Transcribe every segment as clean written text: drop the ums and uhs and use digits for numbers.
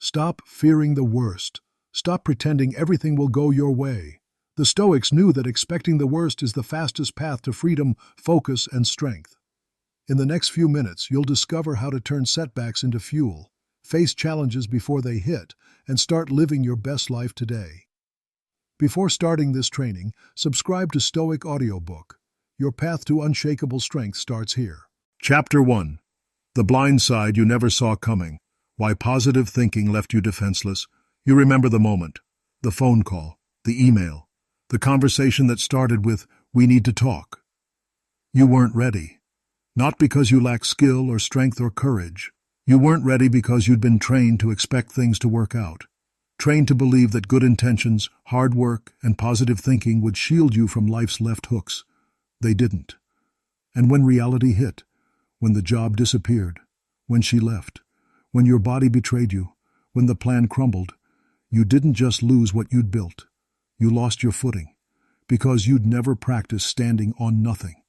Stop fearing the worst. Stop pretending everything will go your way. The Stoics knew that expecting the worst is the fastest path to freedom, focus, and strength. In the next few minutes, you'll discover how to turn setbacks into fuel, face challenges before they hit, and start living your best life today. Before starting this training, subscribe to Stoic Audiobook. Your path to unshakable strength starts here. Chapter 1. The blind side you never saw coming. Why positive thinking left you defenseless. You remember the moment, the phone call, the email, the conversation that started with, "We need to talk." You weren't ready. Not because you lacked skill or strength or courage. You weren't ready because you'd been trained to expect things to work out. Trained to believe that good intentions, hard work, and positive thinking would shield you from life's left hooks. They didn't. And when reality hit, when the job disappeared, when she left, when your body betrayed you, when the plan crumbled, you didn't just lose what you'd built. You lost your footing, because you'd never practiced standing on nothing.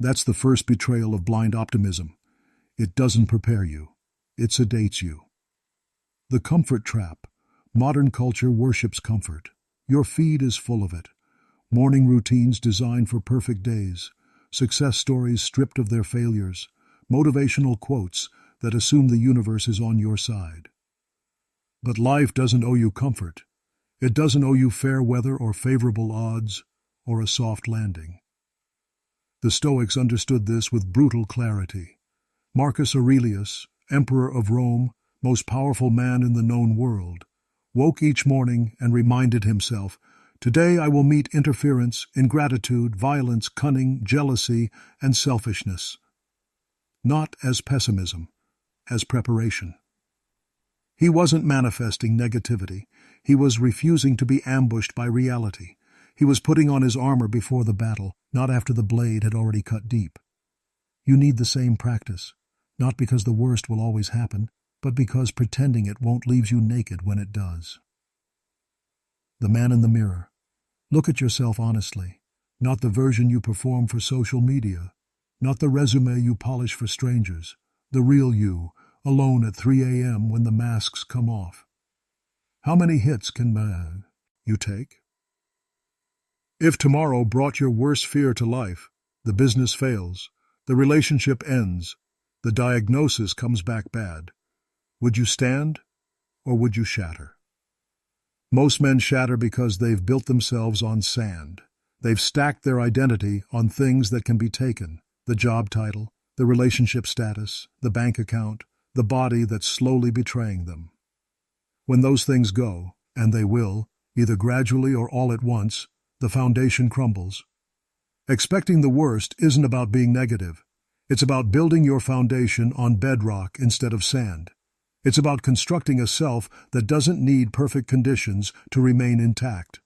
That's the first betrayal of blind optimism. It doesn't prepare you. It sedates you. The comfort trap. Modern culture worships comfort. Your feed is full of it. Morning routines designed for perfect days. Success stories stripped of their failures. Motivational quotes that assume the universe is on your side. But life doesn't owe you comfort. It doesn't owe you fair weather or favorable odds or a soft landing. The Stoics understood this with brutal clarity. Marcus Aurelius, Emperor of Rome, most powerful man in the known world, woke each morning and reminded himself, "Today I will meet interference, ingratitude, violence, cunning, jealousy, and selfishness." Not as pessimism, as preparation. He wasn't manifesting negativity. He was refusing to be ambushed by reality. He was putting on his armor before the battle, not after the blade had already cut deep. You need the same practice, not because the worst will always happen, but because pretending it won't leaves you naked when it does. The man in the mirror. Look at yourself honestly, not the version you perform for social media, not the resume you polish for strangers, the real you, alone at 3 a.m. when the masks come off. How many hits can you take? If tomorrow brought your worst fear to life, the business fails, the relationship ends, the diagnosis comes back bad, would you stand or would you shatter? Most men shatter because they've built themselves on sand. They've stacked their identity on things that can be taken, the job title, the relationship status, the bank account, the body that's slowly betraying them. When those things go, and they will, either gradually or all at once, the foundation crumbles. Expecting the worst isn't about being negative. It's about building your foundation on bedrock instead of sand. It's about constructing a self that doesn't need perfect conditions to remain intact.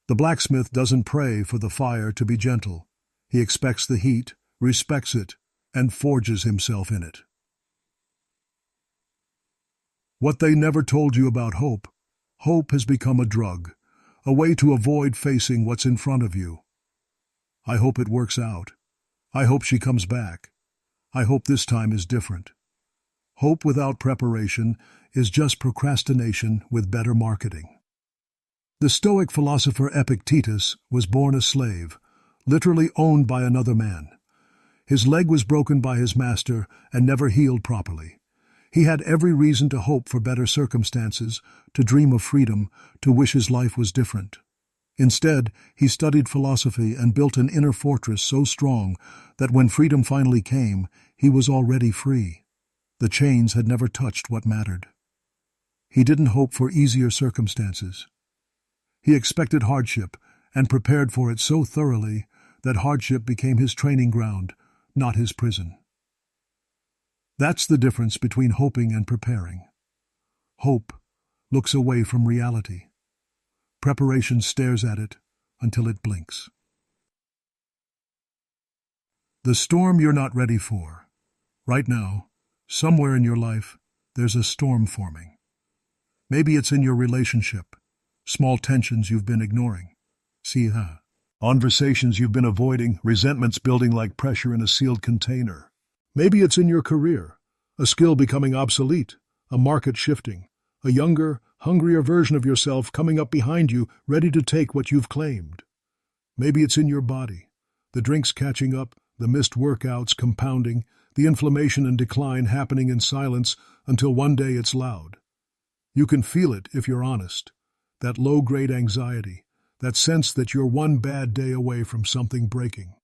The blacksmith doesn't pray for the fire to be gentle. He expects the heat, respects it, and forges himself in it. What they never told you about hope. Hope has become a drug, a way to avoid facing what's in front of you. I hope it works out. I hope she comes back. I hope this time is different. Hope without preparation is just procrastination with better marketing. The Stoic philosopher Epictetus was born a slave, literally owned by another man. His leg was broken by his master and never healed properly. He had every reason to hope for better circumstances, to dream of freedom, to wish his life was different. Instead, he studied philosophy and built an inner fortress so strong that when freedom finally came, he was already free. The chains had never touched what mattered. He didn't hope for easier circumstances. He expected hardship and prepared for it so thoroughly that hardship became his training ground, not his prison. That's the difference between hoping and preparing. Hope looks away from reality. Preparation stares at it until it blinks. The storm you're not ready for. Right now, somewhere in your life, there's a storm forming. Maybe it's in your relationship, small tensions you've been ignoring. Conversations you've been avoiding, resentments building like pressure in a sealed container. Maybe it's in your career, a skill becoming obsolete, a market shifting, A younger, hungrier version of yourself coming up behind you, ready to take what you've claimed. Maybe it's in your body. The drinks catching up, the missed workouts compounding, the inflammation and decline happening in silence until one day it's loud. You can feel it if you're honest. That low-grade anxiety, that sense that you're one bad day away from something breaking.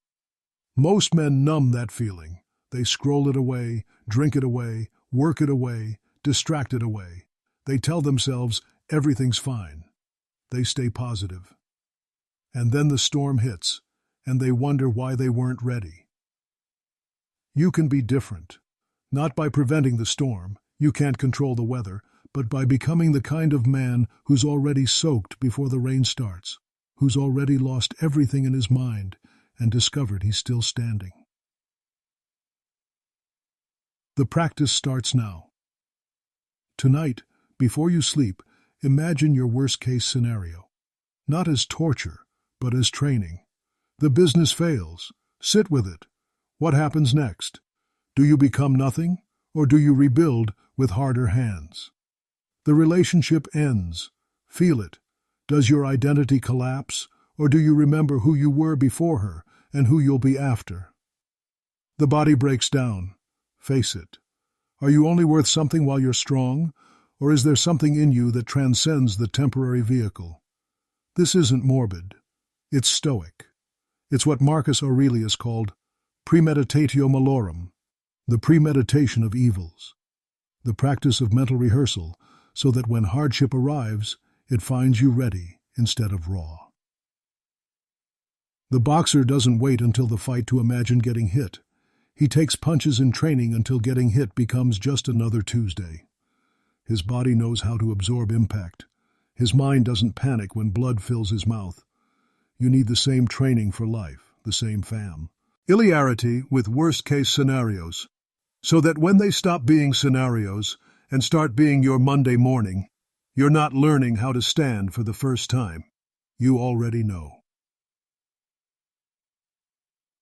Most men numb that feeling. They scroll it away, drink it away, work it away, distract it away. They tell themselves everything's fine. They stay positive. And then the storm hits, and they wonder why they weren't ready. You can be different. Not by preventing the storm, you can't control the weather, but by becoming the kind of man who's already soaked before the rain starts, who's already lost everything in his mind and discovered he's still standing. The practice starts now. Tonight, before you sleep, imagine your worst-case scenario. Not as torture, but as training. The business fails. Sit with it. What happens next? Do you become nothing, or do you rebuild with harder hands? The relationship ends. Feel it. Does your identity collapse, or do you remember who you were before her and who you'll be after? The body breaks down. Face it. Are you only worth something while you're strong, or is there something in you that transcends the temporary vehicle? This isn't morbid. It's Stoic. It's what Marcus Aurelius called premeditatio malorum, the premeditation of evils, the practice of mental rehearsal so that when hardship arrives, it finds you ready instead of raw. The boxer doesn't wait until the fight to imagine getting hit. He takes punches in training until getting hit becomes just another Tuesday. His body knows how to absorb impact. His mind doesn't panic when blood fills his mouth. You need the same training for life, the same fam. Familiarity with worst-case scenarios, so that when they stop being scenarios and start being your Monday morning, you're not learning how to stand for the first time. You already know.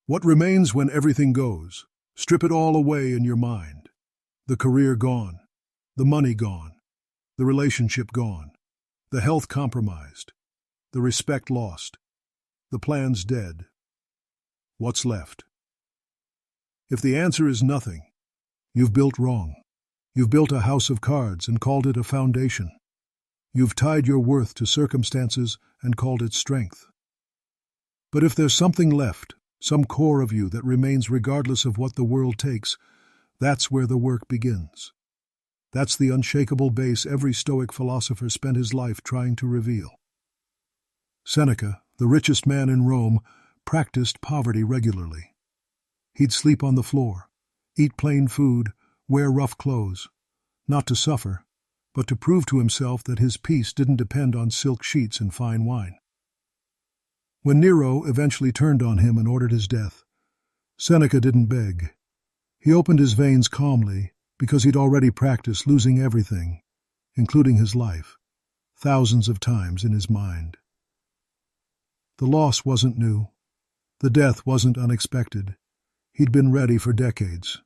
What remains when everything goes? Strip it all away in your mind. The career gone, the money gone, the relationship gone, the health compromised, the respect lost, the plans dead. What's left? If the answer is nothing, you've built wrong. You've built a house of cards and called it a foundation. You've tied your worth to circumstances and called it strength. But if there's something left, some core of you that remains regardless of what the world takes, that's where the work begins. That's the unshakable base every Stoic philosopher spent his life trying to reveal. Seneca, the richest man in Rome, practiced poverty regularly. He'd sleep on the floor, eat plain food, wear rough clothes, not to suffer, but to prove to himself that his peace didn't depend on silk sheets and fine wine. When Nero eventually turned on him and ordered his death, Seneca didn't beg. He opened his veins calmly because he'd already practiced losing everything, including his life, thousands of times in his mind. The loss wasn't new. The death wasn't unexpected. He'd been ready for decades.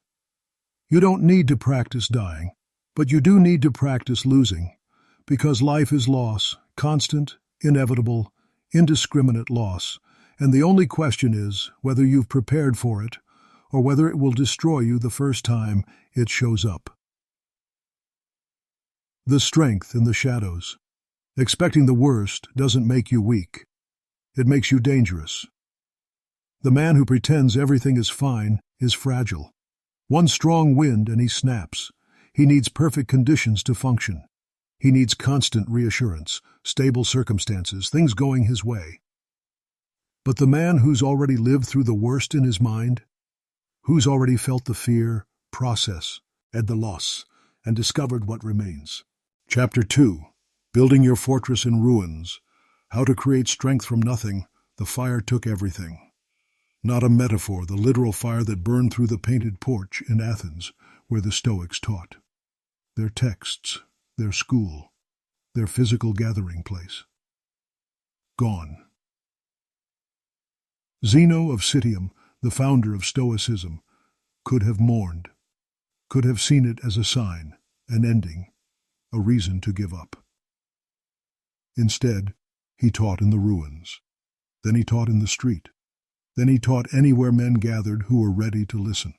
You don't need to practice dying, but you do need to practice losing, because life is loss, constant, inevitable, indiscriminate loss, and the only question is whether you've prepared for it or whether it will destroy you the first time it shows up. The strength in the shadows. Expecting the worst doesn't make you weak. It makes you dangerous. The man who pretends everything is fine is fragile. One strong wind and he snaps. He needs perfect conditions to function. He needs constant reassurance, stable circumstances, things going his way. But the man who's already lived through the worst in his mind, who's already felt the fear, process, and the loss, and discovered what remains. Chapter 2. Building Your Fortress in Ruins. How to Create Strength from Nothing. The Fire Took Everything. Not a metaphor, the literal fire that burned through the painted porch in Athens, where the Stoics taught. Their texts, their school, their physical gathering place. Gone. Zeno of Citium, the founder of Stoicism, could have mourned, could have seen it as a sign, an ending. a reason to give up. Instead, he taught in the ruins. Then he taught in the street. Then he taught anywhere men gathered who were ready to listen.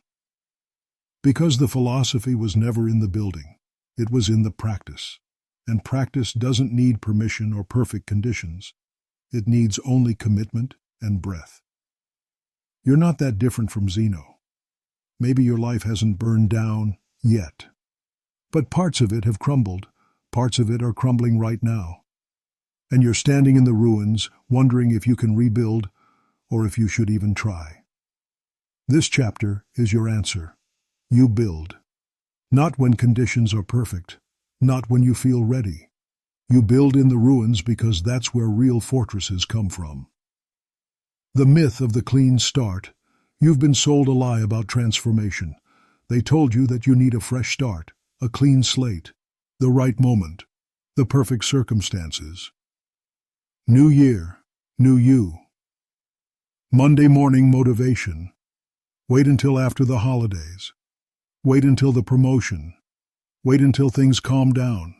Because the philosophy was never in the building, it was in the practice. And practice doesn't need permission or perfect conditions. It needs only commitment and breath. You're not that different from Zeno. Maybe your life hasn't burned down yet. But parts of it have crumbled. Parts of it are crumbling right now. And you're standing in the ruins, wondering if you can rebuild or if you should even try. This chapter is your answer. You build. Not when conditions are perfect. Not when you feel ready. You build in the ruins because that's where real fortresses come from. The myth of the clean start. You've been sold a lie about transformation. They told you that you need a fresh start, a clean slate, the right moment, the perfect circumstances. New year, new you. Monday morning motivation. Wait until after the holidays. Wait until the promotion. Wait until things calm down.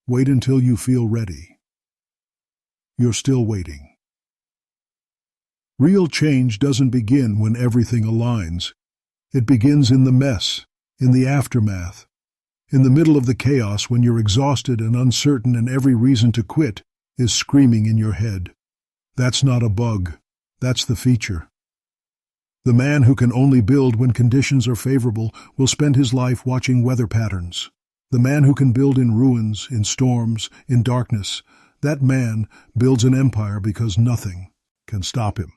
Wait until you feel ready. You're still waiting. Real change doesn't begin when everything aligns. It begins in the mess, in the aftermath, in the middle of the chaos when you're exhausted and uncertain and every reason to quit is screaming in your head. That's not a bug. That's the feature. The man who can only build when conditions are favorable will spend his life watching weather patterns. The man who can build in ruins, in storms, in darkness, that man builds an empire because nothing can stop him.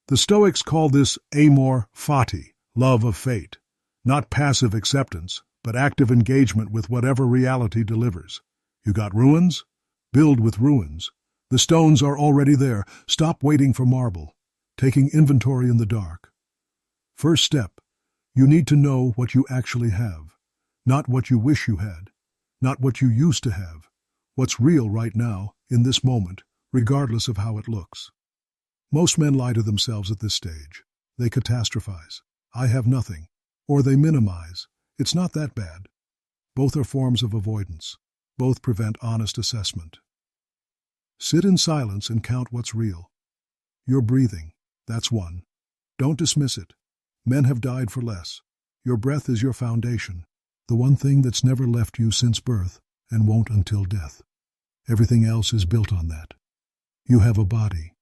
The Stoics call this amor fati, love of fate, not passive acceptance, but active engagement with whatever reality delivers. You got ruins? Build with ruins. The stones are already there. Stop waiting for marble, taking inventory in the dark. First step, you need to know what you actually have, not what you wish you had, not what you used to have, what's real right now, in this moment, regardless of how it looks. Most men lie to themselves at this stage. They catastrophize. I have nothing. Or they minimize. It's not that bad. Both are forms of avoidance. Both prevent honest assessment. Sit in silence and count what's real. You're breathing. That's one. Don't dismiss it. Men have died for less. Your breath is your foundation, the one thing that's never left you since birth and won't until death. Everything else is built on that. You have a body.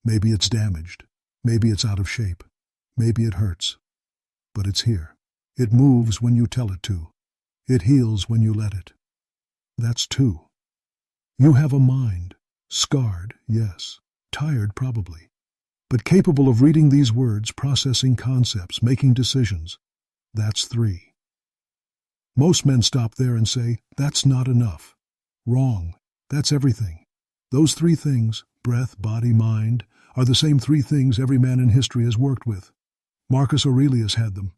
Maybe it's damaged. Maybe it's out of shape. Maybe it hurts. But it's here. It moves when you tell it to. It heals when you let it. That's two. You have a mind. Scarred, yes. Tired, probably. But capable of reading these words, processing concepts, making decisions. That's three. Most men stop there and say, that's not enough. Wrong. That's everything. Those three things, breath, body, mind, are the same three things every man in history has worked with. Marcus Aurelius had them.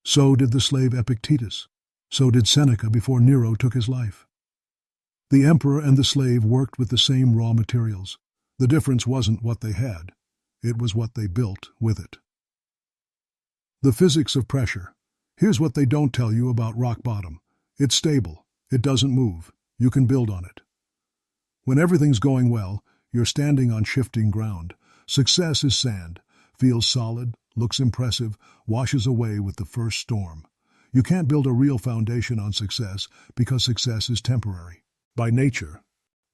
So did the slave Epictetus. So did Seneca before Nero took his life. The emperor and the slave worked with the same raw materials. The difference wasn't what they had. It was what they built with it. The physics of pressure. Here's what they don't tell you about rock bottom. It's stable. It doesn't move. You can build on it. When everything's going well, you're standing on shifting ground. Success is sand. Feels solid, looks impressive, washes away with the first storm. You can't build a real foundation on success because success is temporary, by nature.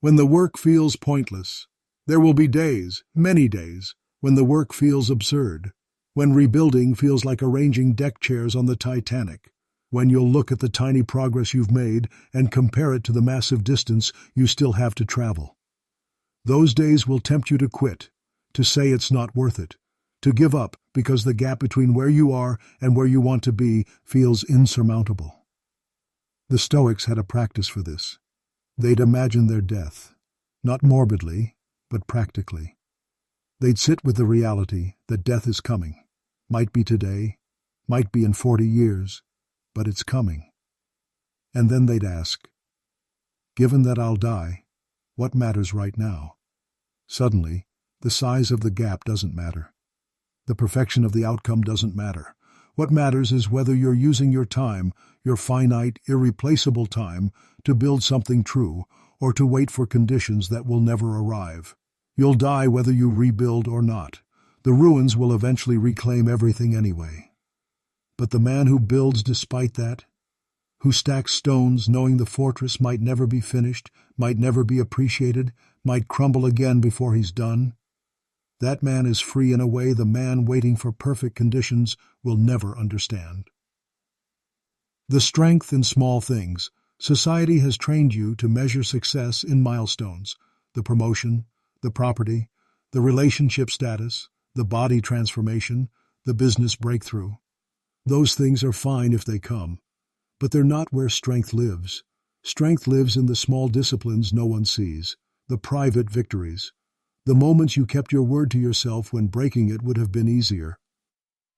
When the work feels pointless, there will be days, many days, when the work feels absurd, when rebuilding feels like arranging deck chairs on the Titanic, when you'll look at the tiny progress you've made and compare it to the massive distance you still have to travel. Those days will tempt you to quit, to say it's not worth it, to give up because the gap between where you are and where you want to be feels insurmountable. The Stoics had a practice for this. They'd imagine their death, not morbidly, but practically. They'd sit with the reality that death is coming. Might be today, might be in 40 years, but it's coming. And then they'd ask, given that I'll die, what matters right now? Suddenly, the size of the gap doesn't matter. The perfection of the outcome doesn't matter. What matters is whether you're using your time, your finite, irreplaceable time, to build something true, or to wait for conditions that will never arrive. You'll die whether you rebuild or not. The ruins will eventually reclaim everything anyway. But the man who builds despite that, who stacks stones knowing the fortress might never be finished, might never be appreciated, might crumble again before he's done, that man is free in a way the man waiting for perfect conditions will never understand. The strength in small things. Society has trained you to measure success in milestones: the promotion, the property, the relationship status, the body transformation, the business breakthrough. Those things are fine if they come, but they're not where strength lives. Strength lives in the small disciplines no one sees, the private victories, the moments you kept your word to yourself when breaking it would have been easier.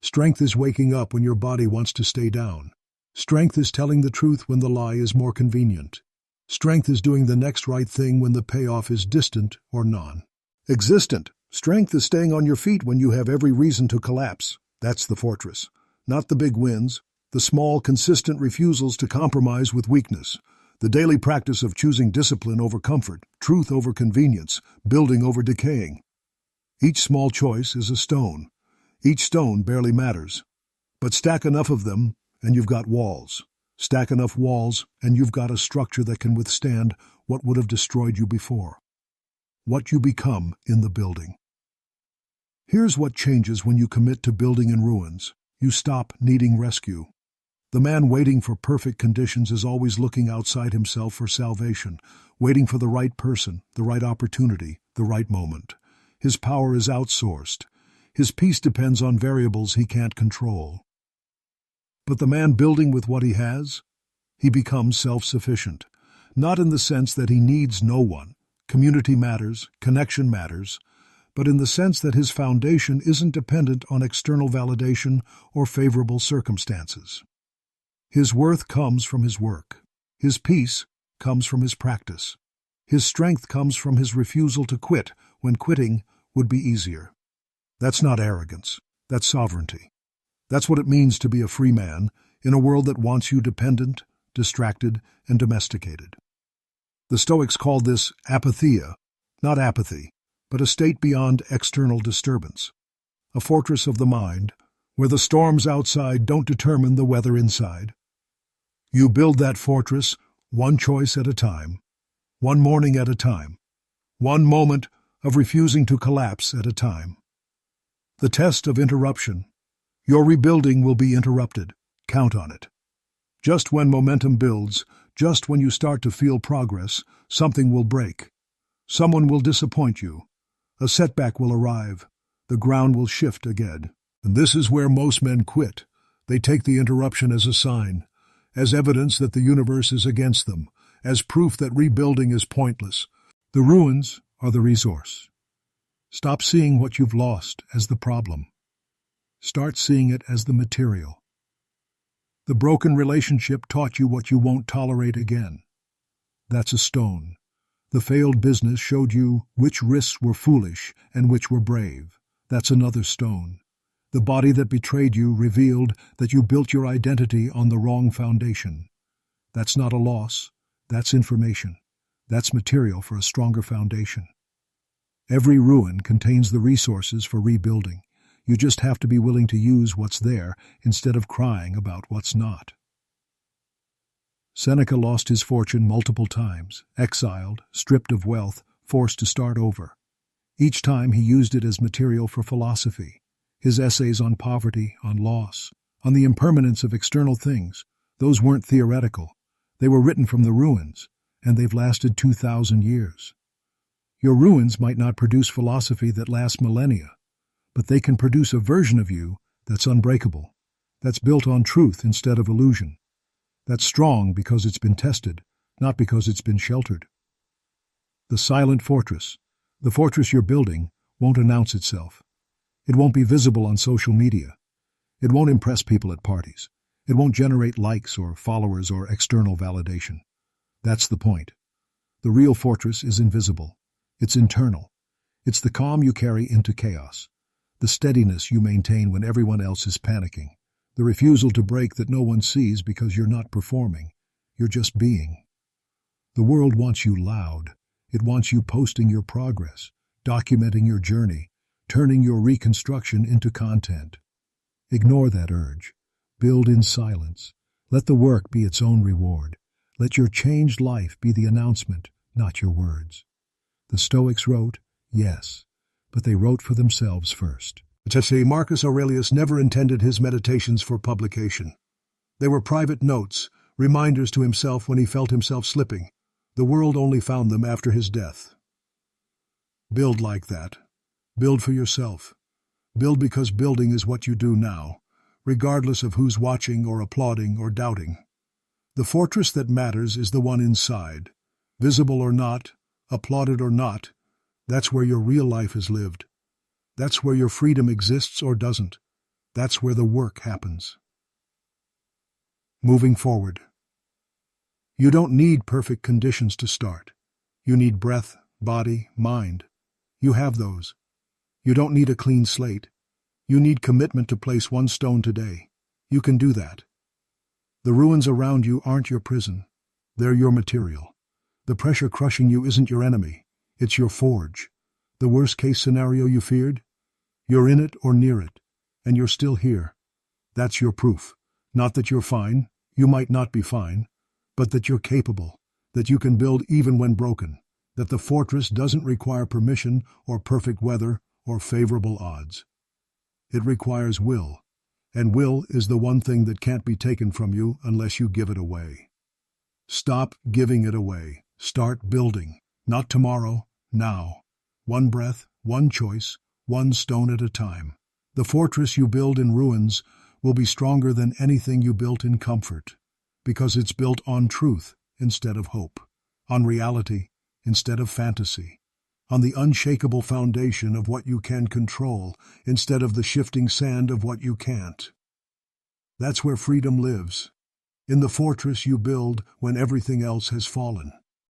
Strength is waking up when your body wants to stay down. Strength is telling the truth when the lie is more convenient. Strength is doing the next right thing when the payoff is distant or non-existent. Strength is staying on your feet when you have every reason to collapse. That's the fortress. Not the big wins, the small, consistent refusals to compromise with weakness. The daily practice of choosing discipline over comfort, truth over convenience, building over decaying. Each small choice is a stone. Each stone barely matters. But stack enough of them, and you've got walls. Stack enough walls, and you've got a structure that can withstand what would have destroyed you before. What you become in the building. Here's what changes when you commit to building in ruins. You stop needing rescue. The man waiting for perfect conditions is always looking outside himself for salvation, waiting for the right person, the right opportunity, the right moment. His power is outsourced. His peace depends on variables he can't control. But the man building with what he has, he becomes self-sufficient, not in the sense that he needs no one. Community matters, connection matters, but in the sense that his foundation isn't dependent on external validation or favorable circumstances. His worth comes from his work. His peace comes from his practice. His strength comes from his refusal to quit when quitting would be easier. That's not arrogance. That's sovereignty. That's what it means to be a free man in a world that wants you dependent, distracted, and domesticated. The Stoics called this apatheia, not apathy, but a state beyond external disturbance, a fortress of the mind where the storms outside don't determine the weather inside. You build that fortress one choice at a time, one morning at a time, one moment of refusing to collapse at a time. The test of interruption. Your rebuilding will be interrupted. Count on it. Just when momentum builds, just when you start to feel progress, something will break. Someone will disappoint you. A setback will arrive. The ground will shift again. And this is where most men quit. They take the interruption as a sign, as evidence that the universe is against them, as proof that rebuilding is pointless. The ruins are the resource. Stop seeing what you've lost as the problem. Start seeing it as the material. The broken relationship taught you what you won't tolerate again. That's a stone. The failed business showed you which risks were foolish and which were brave. That's another stone. The body that betrayed you revealed that you built your identity on the wrong foundation. That's not a loss. That's information. That's material for a stronger foundation. Every ruin contains the resources for rebuilding. You just have to be willing to use what's there instead of crying about what's not. Seneca lost his fortune multiple times, exiled, stripped of wealth, forced to start over. Each time he used it as material for philosophy. His essays on poverty, on loss, on the impermanence of external things, those weren't theoretical. They were written from the ruins, and they've lasted 2,000 years. Your ruins might not produce philosophy that lasts millennia, but they can produce a version of you that's unbreakable, that's built on truth instead of illusion, that's strong because it's been tested, not because it's been sheltered. The silent fortress, the fortress you're building, won't announce itself. It won't be visible on social media. It won't impress people at parties. It won't generate likes or followers or external validation. That's the point. The real fortress is invisible. It's internal. It's the calm you carry into chaos, the steadiness you maintain when everyone else is panicking, the refusal to break that no one sees because you're not performing, you're just being. The world wants you loud. It wants you posting your progress, documenting your journey, turning your reconstruction into content. Ignore that urge. Build in silence. Let the work be its own reward. Let your changed life be the announcement, not your words. The Stoics wrote, yes, but they wrote for themselves first. Marcus Aurelius never intended his meditations for publication. They were private notes, reminders to himself when he felt himself slipping. The world only found them after his death. Build like that. Build for yourself. Build because building is what you do now, regardless of who's watching or applauding or doubting. The fortress that matters is the one inside. Visible or not, applauded or not, that's where your real life is lived. That's where your freedom exists or doesn't. That's where the work happens. Moving forward. You don't need perfect conditions to start. You need breath, body, mind. You have those. You don't need a clean slate. You need commitment to place one stone today. You can do that. The ruins around you aren't your prison. They're your material. The pressure crushing you isn't your enemy. It's your forge. The worst-case scenario you feared? You're in it or near it, and you're still here. That's your proof. Not that you're fine, you might not be fine, but that you're capable, that you can build even when broken, that the fortress doesn't require permission or perfect weather or favorable odds. It requires will, and will is the one thing that can't be taken from you unless you give it away. Stop giving it away. Start building. Not tomorrow, now. One breath, one choice, one stone at a time. The fortress you build in ruins will be stronger than anything you built in comfort, because it's built on truth instead of hope, on reality instead of fantasy, on the unshakable foundation of what you can control instead of the shifting sand of what you can't. That's where freedom lives, in the fortress you build when everything else has fallen.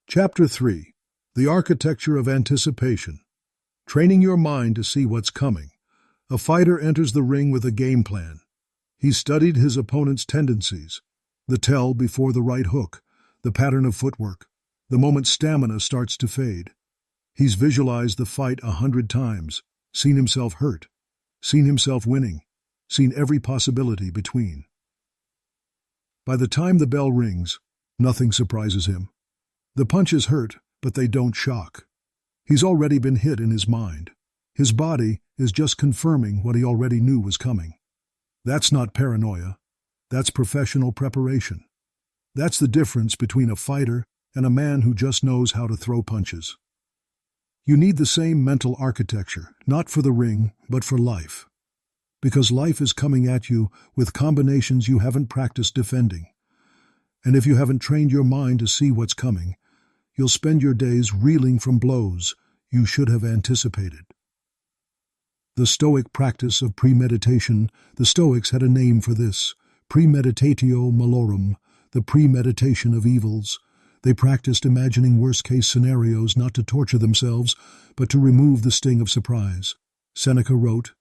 Chapter 3. The Architecture of Anticipation. Training your mind to see what's coming. A fighter enters the ring with a game plan. He's studied his opponent's tendencies, the tell before the right hook, the pattern of footwork, the moment stamina starts to fade. He's visualized the fight 100 times, seen himself hurt, seen himself winning, seen every possibility between. By the time the bell rings, nothing surprises him. The punches hurt, but they don't shock. He's already been hit in his mind. His body is just confirming what he already knew was coming. That's not paranoia. That's professional preparation. That's the difference between a fighter and a man who just knows how to throw punches. You need the same mental architecture, not for the ring, but for life. Because life is coming at you with combinations you haven't practiced defending. And if you haven't trained your mind to see what's coming, you'll spend your days reeling from blows you should have anticipated. The Stoic practice of premeditation, the Stoics had a name for this, premeditatio malorum, the premeditation of evils. They practiced imagining worst-case scenarios not to torture themselves, but to remove the sting of surprise. Seneca wrote,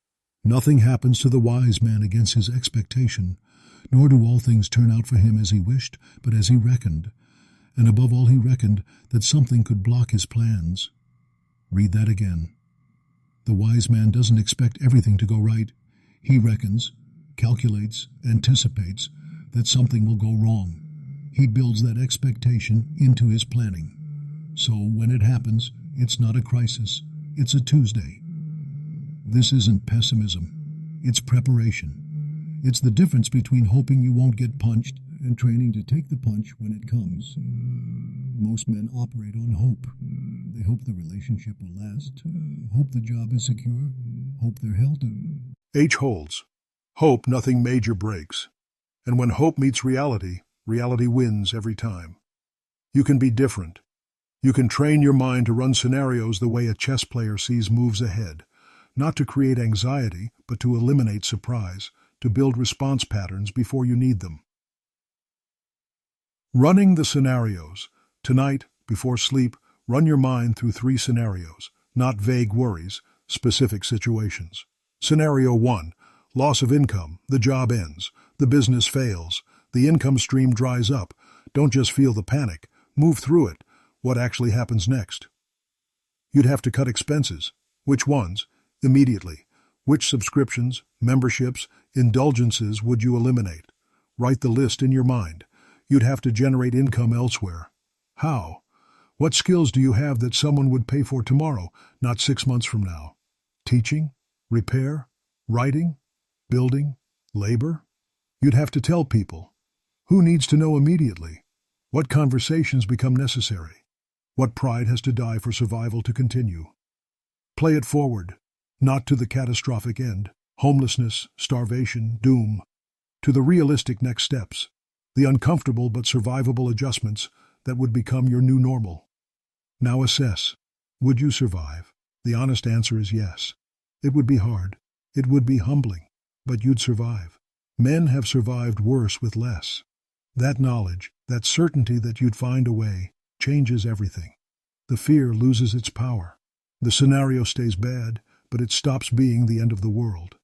"Nothing happens to the wise man against his expectation, nor do all things turn out for him as he wished, but as he reckoned. And above all he reckoned that something could block his plans." Read that again. The wise man doesn't expect everything to go right. He reckons, calculates, anticipates that something will go wrong. He builds that expectation into his planning. So when it happens, it's not a crisis, it's a Tuesday. This isn't pessimism, it's preparation. It's the difference between hoping you won't get punched and training to take the punch when it comes. Most men operate on hope. They hope the relationship will last, hope the job is secure, hope they're healthy. H. holds. Hope nothing major breaks. And when hope meets reality, reality wins every time. You can be different. You can train your mind to run scenarios the way a chess player sees moves ahead, not to create anxiety, but to eliminate surprise, to build response patterns before you need them. Running the scenarios. Tonight, before sleep, run your mind through 3 scenarios, not vague worries, specific situations. Scenario 1, loss of income, the job ends. The business fails. The income stream dries up. Don't just feel the panic. Move through it. What actually happens next? You'd have to cut expenses. Which ones? Immediately. Which subscriptions, memberships, indulgences would you eliminate? Write the list in your mind. You'd have to generate income elsewhere. How? What skills do you have that someone would pay for tomorrow, not 6 months from now? Teaching? Repair? Writing? Building? Labor? You'd have to tell people. Who needs to know immediately? What conversations become necessary? What pride has to die for survival to continue? Play it forward, not to the catastrophic end, homelessness, starvation, doom, to the realistic next steps, the uncomfortable but survivable adjustments that would become your new normal. Now assess. Would you survive? The honest answer is yes. It would be hard. It would be humbling, but you'd survive. Men have survived worse with less. That knowledge, that certainty that you'd find a way, changes everything. The fear loses its power. The scenario stays bad, but it stops being the end of the world.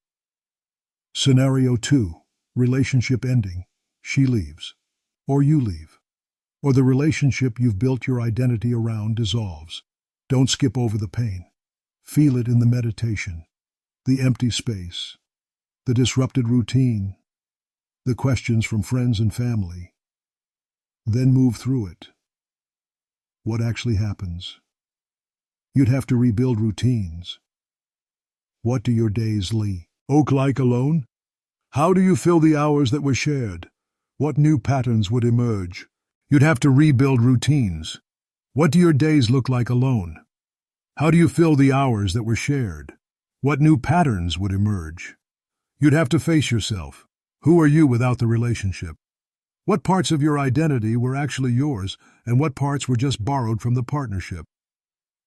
Scenario 2. Relationship ending. She leaves. Or you leave. Or the relationship you've built your identity around dissolves. Don't skip over the pain. Feel it in the meditation, the empty space, the disrupted routine, the questions from friends and family. Then move through it. What actually happens? You'd have to rebuild routines. What do your days look like alone? How do you fill the hours that were shared? What new patterns would emerge? You'd have to rebuild routines. What do your days look like alone? How do you fill the hours that were shared? What new patterns would emerge? You'd have to face yourself. Who are you without the relationship? What parts of your identity were actually yours, and what parts were just borrowed from the partnership?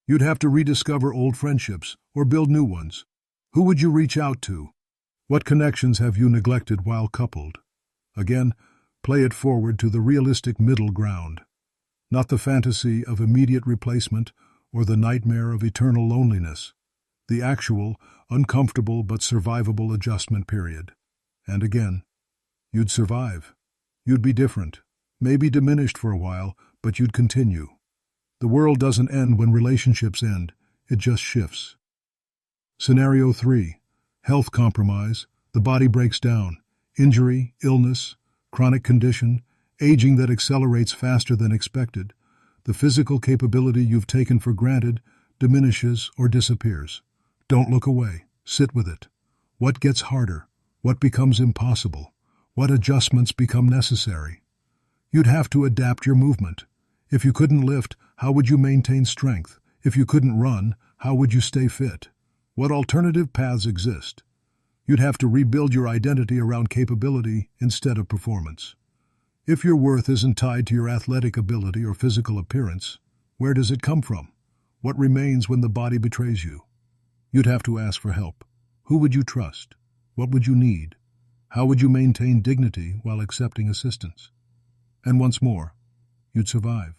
You'd have to rediscover old friendships or build new ones. Who would you reach out to? What connections have you neglected while coupled? Again, play it forward to the realistic middle ground, not the fantasy of immediate replacement or the nightmare of eternal loneliness, the actual, uncomfortable but survivable adjustment period. And again, you'd survive. You'd be different, maybe diminished for a while, but you'd continue. The world doesn't end when relationships end, it just shifts. Scenario 3. Health compromise. The body breaks down. Injury, illness, chronic condition, aging that accelerates faster than expected. The physical capability you've taken for granted diminishes or disappears. Don't look away. Sit with it. What gets harder? What becomes impossible? What adjustments become necessary? You'd have to adapt your movement. If you couldn't lift, how would you maintain strength? If you couldn't run, how would you stay fit? What alternative paths exist? You'd have to rebuild your identity around capability instead of performance. If your worth isn't tied to your athletic ability or physical appearance, where does it come from? What remains when the body betrays you? You'd have to ask for help. Who would you trust? What would you need? How would you maintain dignity while accepting assistance? And once more, you'd survive.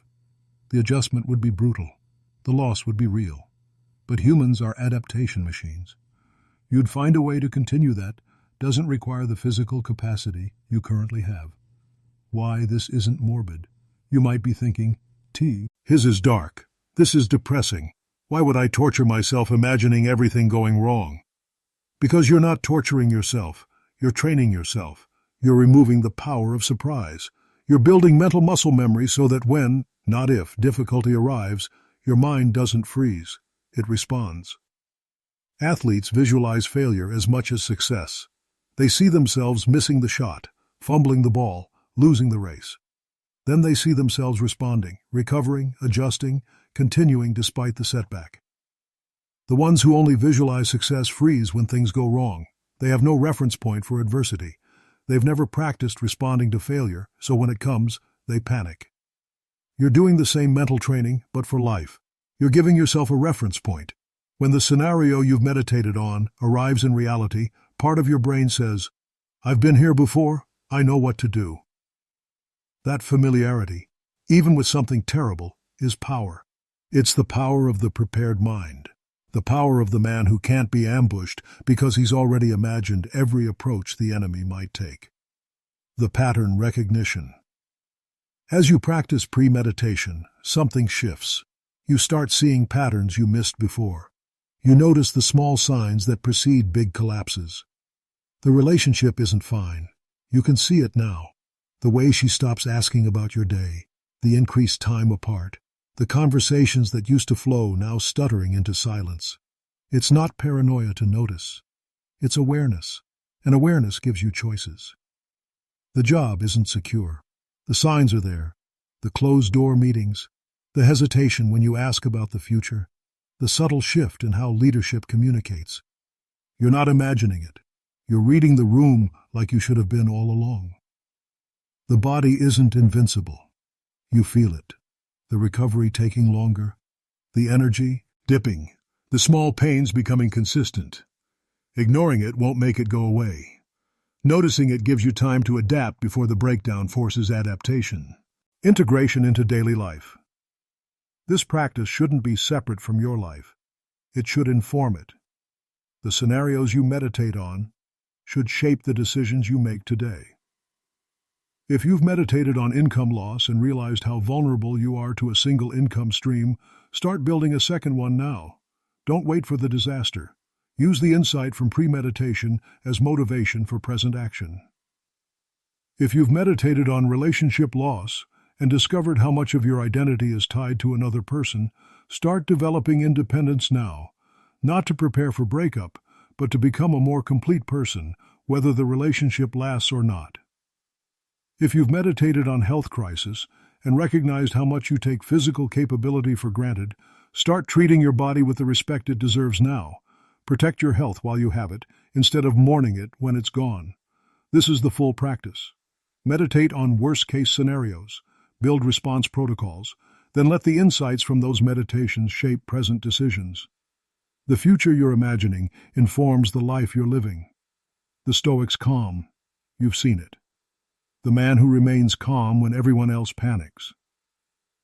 The adjustment would be brutal. The loss would be real. But humans are adaptation machines. You'd find a way to continue that doesn't require the physical capacity you currently have. Why this isn't morbid? You might be thinking, his is dark. This is depressing. Why would I torture myself imagining everything going wrong? Because you're not torturing yourself. You're training yourself. You're removing the power of surprise. You're building mental muscle memory so that when, not if, difficulty arrives, your mind doesn't freeze. It responds. Athletes visualize failure as much as success. They see themselves missing the shot, fumbling the ball, losing the race. Then they see themselves responding, recovering, adjusting, continuing despite the setback. The ones who only visualize success freeze when things go wrong. They have no reference point for adversity. They've never practiced responding to failure, so when it comes, they panic. You're doing the same mental training, but for life. You're giving yourself a reference point. When the scenario you've meditated on arrives in reality, part of your brain says, I've been here before, I know what to do. That familiarity, even with something terrible, is power. It's the power of the prepared mind. The power of the man who can't be ambushed because he's already imagined every approach the enemy might take. The pattern recognition. As you practice premeditation, something shifts. You start seeing patterns you missed before. You notice the small signs that precede big collapses. The relationship isn't fine. You can see it now. The way she stops asking about your day, the increased time apart, the conversations that used to flow now stuttering into silence. It's not paranoia to notice. It's awareness, and awareness gives you choices. The job isn't secure. The signs are there. The closed-door meetings, the hesitation when you ask about the future, the subtle shift in how leadership communicates. You're not imagining it. You're reading the room like you should have been all along. The body isn't invincible. You feel it. The recovery taking longer, the energy dipping, the small pains becoming consistent. Ignoring it won't make it go away. Noticing it gives you time to adapt before the breakdown forces adaptation. Integration into daily life. This practice shouldn't be separate from your life. It should inform it. The scenarios you meditate on should shape the decisions you make today. If you've meditated on income loss and realized how vulnerable you are to a single income stream, start building a second one now. Don't wait for the disaster. Use the insight from premeditation as motivation for present action. If you've meditated on relationship loss and discovered how much of your identity is tied to another person, start developing independence now, not to prepare for breakup, but to become a more complete person, whether the relationship lasts or not. If you've meditated on health crisis and recognized how much you take physical capability for granted, start treating your body with the respect it deserves now. Protect your health while you have it, instead of mourning it when it's gone. This is the full practice. Meditate on worst-case scenarios, build response protocols, then let the insights from those meditations shape present decisions. The future you're imagining informs the life you're living. The Stoics calm. You've seen it. The man who remains calm when everyone else panics.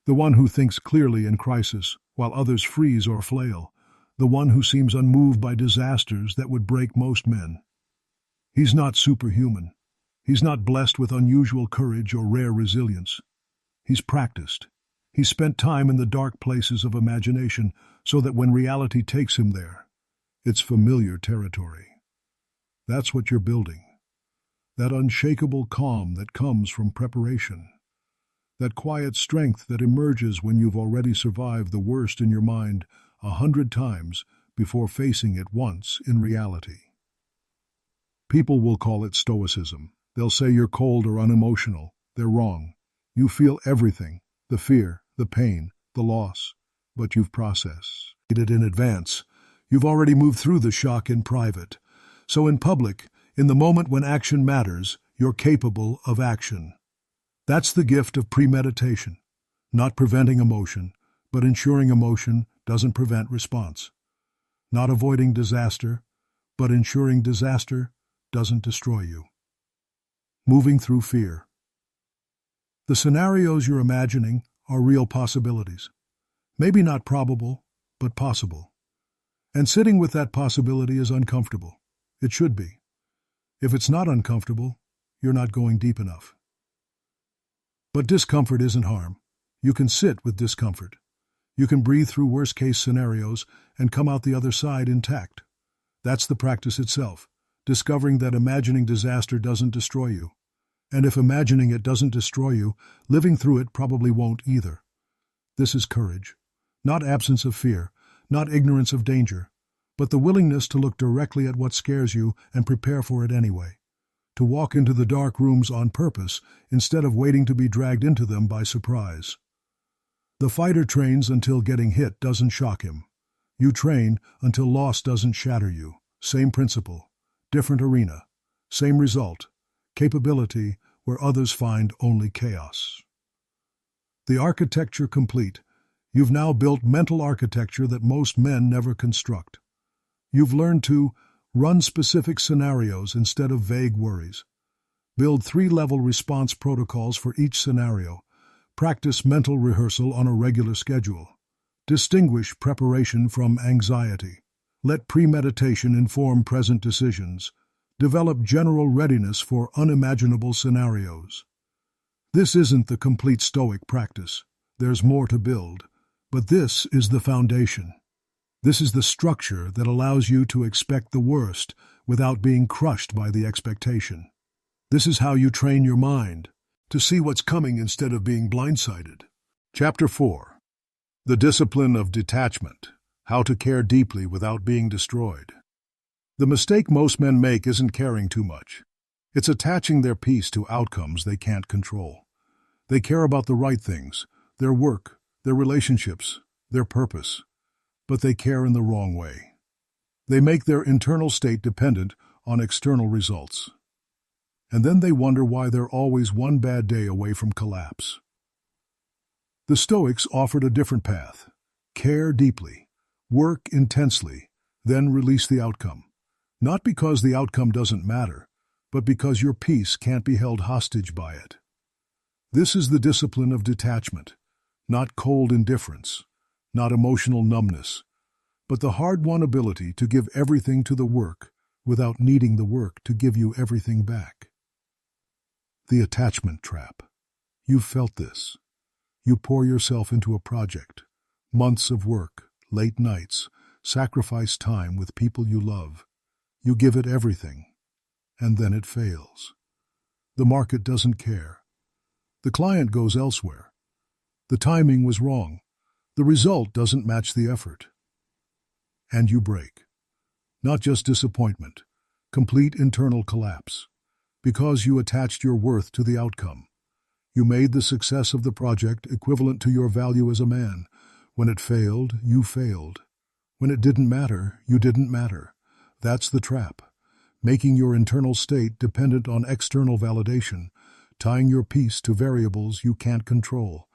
The one who thinks clearly in crisis while others freeze or flail. The one who seems unmoved by disasters that would break most men. He's not superhuman. He's not blessed with unusual courage or rare resilience. He's practiced. He's spent time in the dark places of imagination so that when reality takes him there, it's familiar territory. That's what you're building. That unshakable calm that comes from preparation. That quiet strength that emerges when you've already survived the worst in your mind 100 times before facing it once in reality. People will call it stoicism. They'll say you're cold or unemotional. They're wrong. You feel everything, the fear, the pain, the loss, but you've processed it in advance. You've already moved through the shock in private. So in public, in the moment when action matters, you're capable of action. That's the gift of premeditation. Not preventing emotion, but ensuring emotion doesn't prevent response. Not avoiding disaster, but ensuring disaster doesn't destroy you. Moving through fear. The scenarios you're imagining are real possibilities. Maybe not probable, but possible. And sitting with that possibility is uncomfortable. It should be. If it's not uncomfortable, you're not going deep enough. But discomfort isn't harm. You can sit with discomfort. You can breathe through worst-case scenarios and come out the other side intact. That's the practice itself, discovering that imagining disaster doesn't destroy you. And if imagining it doesn't destroy you, living through it probably won't either. This is courage. Not absence of fear, not ignorance of danger, but the willingness to look directly at what scares you and prepare for it anyway. To walk into the dark rooms on purpose instead of waiting to be dragged into them by surprise. The fighter trains until getting hit doesn't shock him. You train until loss doesn't shatter you. Same principle, different arena, same result, capability where others find only chaos. The architecture complete. You've now built mental architecture that most men never construct. You've learned to run specific scenarios instead of vague worries. Build 3-level response protocols for each scenario. Practice mental rehearsal on a regular schedule. Distinguish preparation from anxiety. Let premeditation inform present decisions. Develop general readiness for unimaginable scenarios. This isn't the complete Stoic practice. There's more to build, but this is the foundation. This is the structure that allows you to expect the worst without being crushed by the expectation. This is how you train your mind to see what's coming instead of being blindsided. Chapter 4. The Discipline of Detachment. How to care deeply without being destroyed. The mistake most men make isn't caring too much. It's attaching their peace to outcomes they can't control. They care about the right things, their work, their relationships, their purpose. But they care in the wrong way. They make their internal state dependent on external results. And then they wonder why they're always one bad day away from collapse. The Stoics offered a different path. Care deeply, work intensely, then release the outcome. Not because the outcome doesn't matter, but because your peace can't be held hostage by it. This is the discipline of detachment, not cold indifference, not emotional numbness, but the hard-won ability to give everything to the work without needing the work to give you everything back. The attachment trap. You've felt this. You pour yourself into a project, months of work, late nights, sacrifice time with people you love. You give it everything, and then it fails. The market doesn't care. The client goes elsewhere. The timing was wrong. The result doesn't match the effort. And you break. Not just disappointment, complete internal collapse, because you attached your worth to the outcome. You made the success of the project equivalent to your value as a man. When it failed, you failed. When it didn't matter, you didn't matter. That's the trap. Making your internal state dependent on external validation, tying your peace to variables you can't control,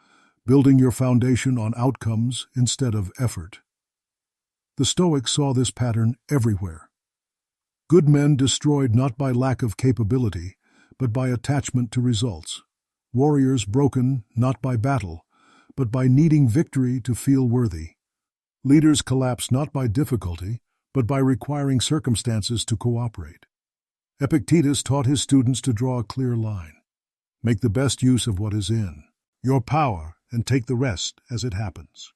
building your foundation on outcomes instead of effort. The Stoics saw this pattern everywhere. Good men destroyed not by lack of capability, but by attachment to results. Warriors broken not by battle, but by needing victory to feel worthy. Leaders collapse not by difficulty, but by requiring circumstances to cooperate. Epictetus taught his students to draw a clear line. Make the best use of what is in your power and take the rest as it happens.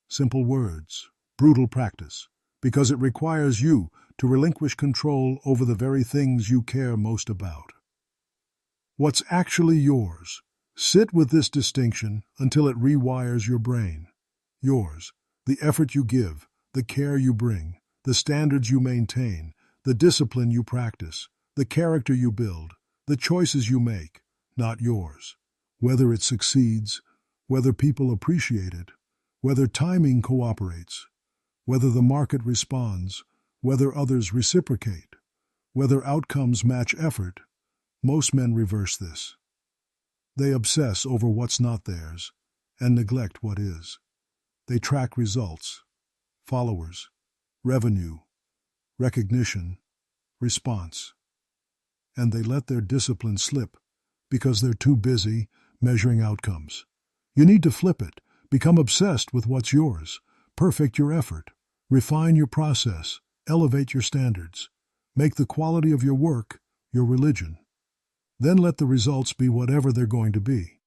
Simple words, brutal practice, because it requires you to relinquish control over the very things you care most about. What's actually yours? Sit with this distinction until it rewires your brain. Yours, the effort you give, the care you bring, the standards you maintain, the discipline you practice, the character you build, the choices you make, not yours. Whether it succeeds, whether people appreciate it, whether timing cooperates, whether the market responds, whether others reciprocate, whether outcomes match effort, most men reverse this. They obsess over what's not theirs and neglect what is. They track results, followers, revenue, recognition, response. And they let their discipline slip because they're too busy measuring outcomes. You need to flip it, become obsessed with what's yours, perfect your effort, refine your process, elevate your standards, make the quality of your work your religion. Then let the results be whatever they're going to be,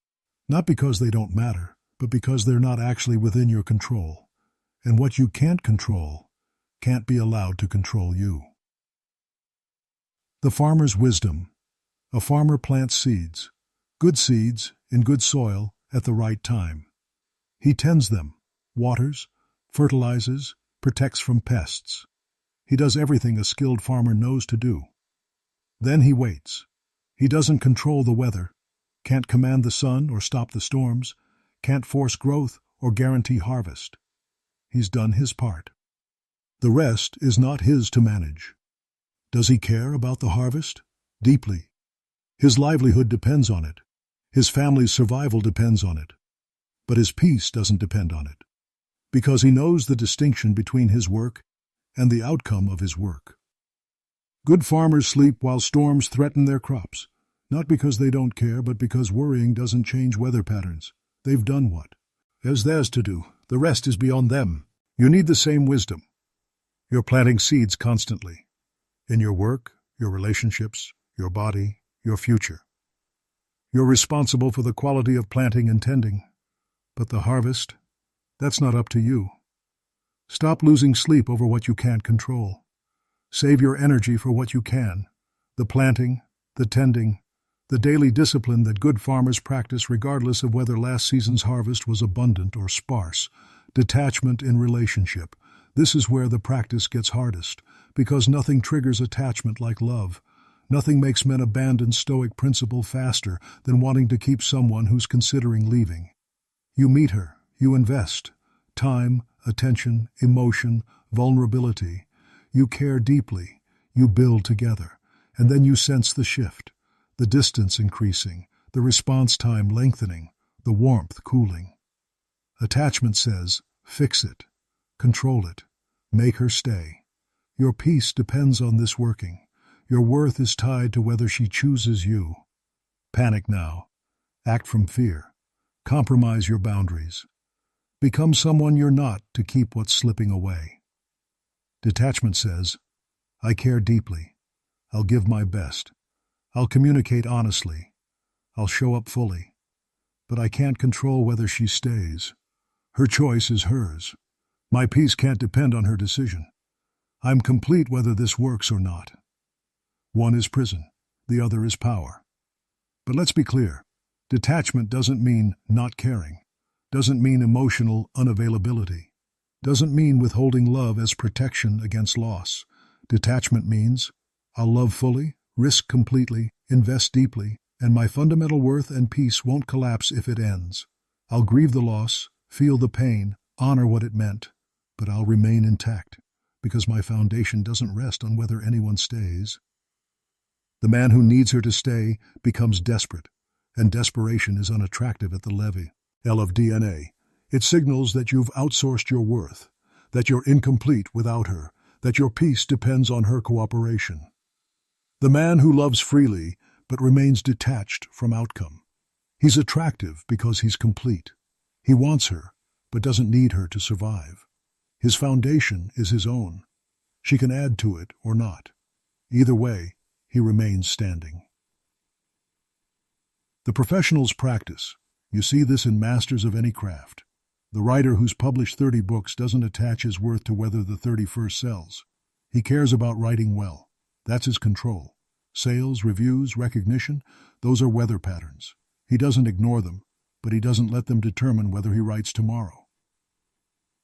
not because they don't matter, but because they're not actually within your control. And what you can't control can't be allowed to control you. The farmer's wisdom. A farmer plants seeds in good soil at the right time. He tends them, waters, fertilizes, protects from pests. He does everything a skilled farmer knows to do. Then he waits. He doesn't control the weather, can't command the sun or stop the storms, can't force growth or guarantee harvest. He's done his part. The rest is not his to manage. Does he care about the harvest? Deeply. His livelihood depends on it. His family's survival depends on it. But his peace doesn't depend on it, because he knows the distinction between his work and the outcome of his work. Good farmers sleep while storms threaten their crops, not because they don't care, but because worrying doesn't change weather patterns. They've done what is theirs to do. The rest is beyond them. You need the same wisdom. You're planting seeds constantly. In your work, your relationships, your body, your future. You're responsible for the quality of planting and tending. But the harvest, that's not up to you. Stop losing sleep over what you can't control. Save your energy for what you can. The planting, the tending, the daily discipline that good farmers practice regardless of whether last season's harvest was abundant or sparse. Detachment in relationship. This is where the practice gets hardest, because nothing triggers attachment like love. Nothing makes men abandon Stoic principle faster than wanting to keep someone who's considering leaving. You meet her, you invest. Time, attention, emotion, vulnerability. You care deeply, you build together, and then you sense the shift, the distance increasing, the response time lengthening, the warmth cooling. Attachment says, fix it, control it, make her stay. Your peace depends on this working. Your worth is tied to whether she chooses you. Panic now. Act from fear. Compromise your boundaries. Become someone you're not to keep what's slipping away. Detachment says, I care deeply. I'll give my best. I'll communicate honestly. I'll show up fully. But I can't control whether she stays. Her choice is hers. My peace can't depend on her decision. I'm complete whether this works or not. One is prison, the other is power. But let's be clear, detachment doesn't mean not caring, doesn't mean emotional unavailability, doesn't mean withholding love as protection against loss. Detachment means, I'll love fully, risk completely, invest deeply, and my fundamental worth and peace won't collapse if it ends. I'll grieve the loss, feel the pain, honor what it meant, but I'll remain intact, because my foundation doesn't rest on whether anyone stays. The man who needs her to stay becomes desperate, and desperation is unattractive at the levee. L of DNA. It signals that you've outsourced your worth, that you're incomplete without her, that your peace depends on her cooperation. The man who loves freely but remains detached from outcome. He's attractive because he's complete. He wants her, but doesn't need her to survive. His foundation is his own. She can add to it or not. Either way, he remains standing. The professional's practice. You see this in masters of any craft. The writer who's published 30 books doesn't attach his worth to whether the 31st sells. He cares about writing well. That's his control. Sales, reviews, recognition, those are weather patterns. He doesn't ignore them, but he doesn't let them determine whether he writes tomorrow.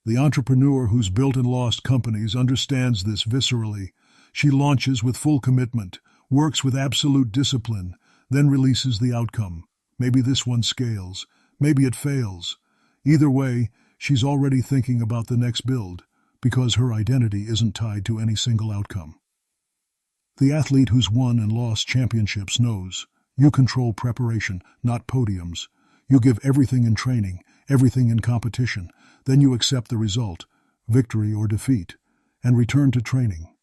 The entrepreneur who's built and lost companies understands this viscerally. She launches with full commitment, works with absolute discipline, then releases the outcome. Maybe this one scales, maybe it fails. Either way, she's already thinking about the next build, because her identity isn't tied to any single outcome. The athlete who's won and lost championships knows, you control preparation, not podiums. You give everything in training, everything in competition, then you accept the result, victory or defeat, and return to training.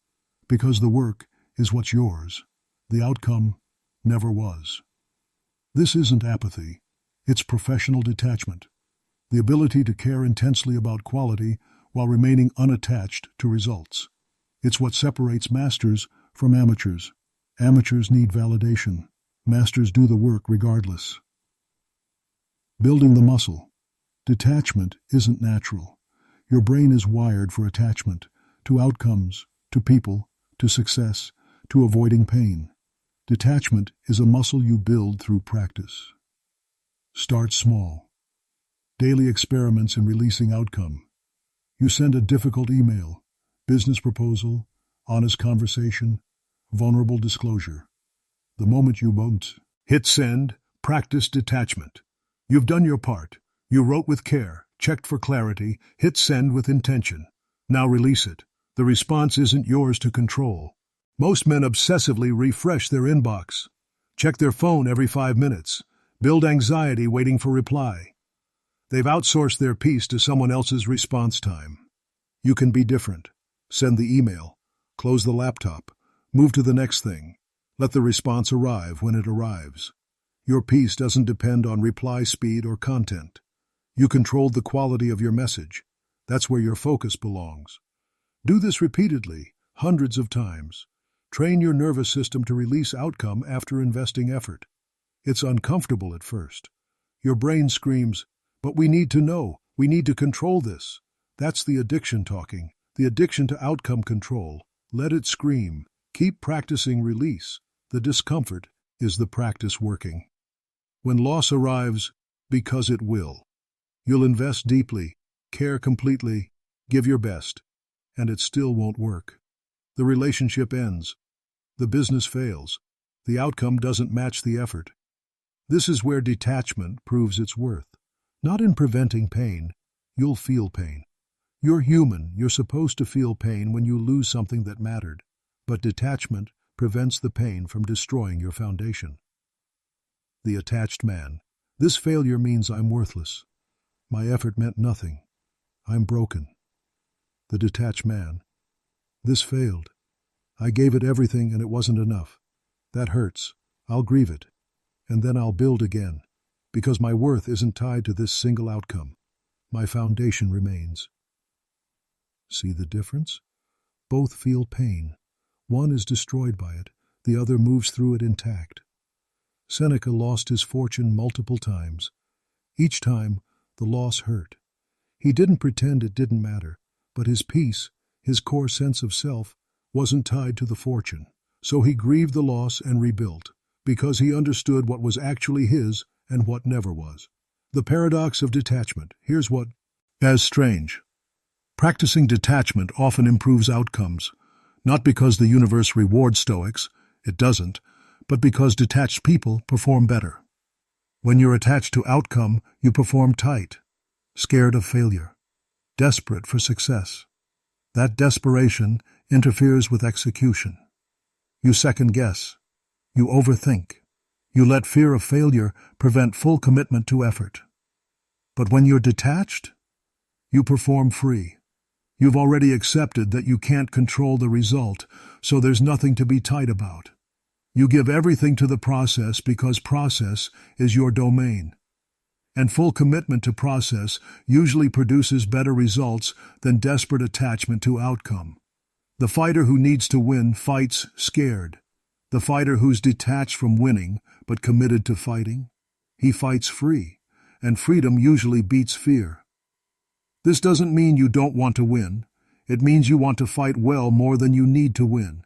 Because the work is what's yours. The outcome never was. This isn't apathy. It's professional detachment. The ability to care intensely about quality while remaining unattached to results. It's what separates masters from amateurs. Amateurs need validation. Masters do the work regardless. Building the muscle. Detachment isn't natural. Your brain is wired for attachment, to outcomes, to people, to success, to avoiding pain. Detachment is a muscle you build through practice. Start small. Daily experiments in releasing outcome. You send a difficult email, business proposal, honest conversation, vulnerable disclosure. The moment you won't, hit send, practice detachment. You've done your part. You wrote with care, checked for clarity, hit send with intention. Now release it. The response isn't yours to control. Most men obsessively refresh their inbox, check their phone every 5 minutes, build anxiety waiting for reply. They've outsourced their peace to someone else's response time. You can be different. Send the email, close the laptop, move to the next thing. Let the response arrive when it arrives. Your peace doesn't depend on reply speed or content. You controlled the quality of your message. That's where your focus belongs. Do this repeatedly, hundreds of times. Train your nervous system to release outcome after investing effort. It's uncomfortable at first. Your brain screams, "But we need to know, we need to control this." That's the addiction talking, the addiction to outcome control. Let it scream. Keep practicing release. The discomfort is the practice working. When loss arrives, because it will, you'll invest deeply, care completely, give your best, and it still won't work. The relationship ends. The business fails. The outcome doesn't match the effort. This is where detachment proves its worth. Not in preventing pain. You'll feel pain. You're human. You're supposed to feel pain when you lose something that mattered. But detachment prevents the pain from destroying your foundation. The attached man. This failure means I'm worthless. My effort meant nothing. I'm broken. The detached man. This failed. I gave it everything and it wasn't enough. That hurts. I'll grieve it. And then I'll build again. Because my worth isn't tied to this single outcome. My foundation remains. See the difference? Both feel pain. One is destroyed by it. The other moves through it intact. Seneca lost his fortune multiple times. Each time, the loss hurt. He didn't pretend it didn't matter, but his peace, his core sense of self, wasn't tied to the fortune. So he grieved the loss and rebuilt, because he understood what was actually his and what never was. The paradox of detachment. Here's what is strange. Practicing detachment often improves outcomes, not because the universe rewards Stoics, it doesn't, but because detached people perform better. When you're attached to outcome, you perform tight, scared of failure, desperate for success. That desperation interferes with execution. You second-guess. You overthink. You let fear of failure prevent full commitment to effort. But when you're detached, you perform free. You've already accepted that you can't control the result, so there's nothing to be tight about. You give everything to the process because process is your domain. And full commitment to process usually produces better results than desperate attachment to outcome. The fighter who needs to win fights scared. The fighter who's detached from winning but committed to fighting, he fights free, and freedom usually beats fear. This doesn't mean you don't want to win. It means you want to fight well more than you need to win.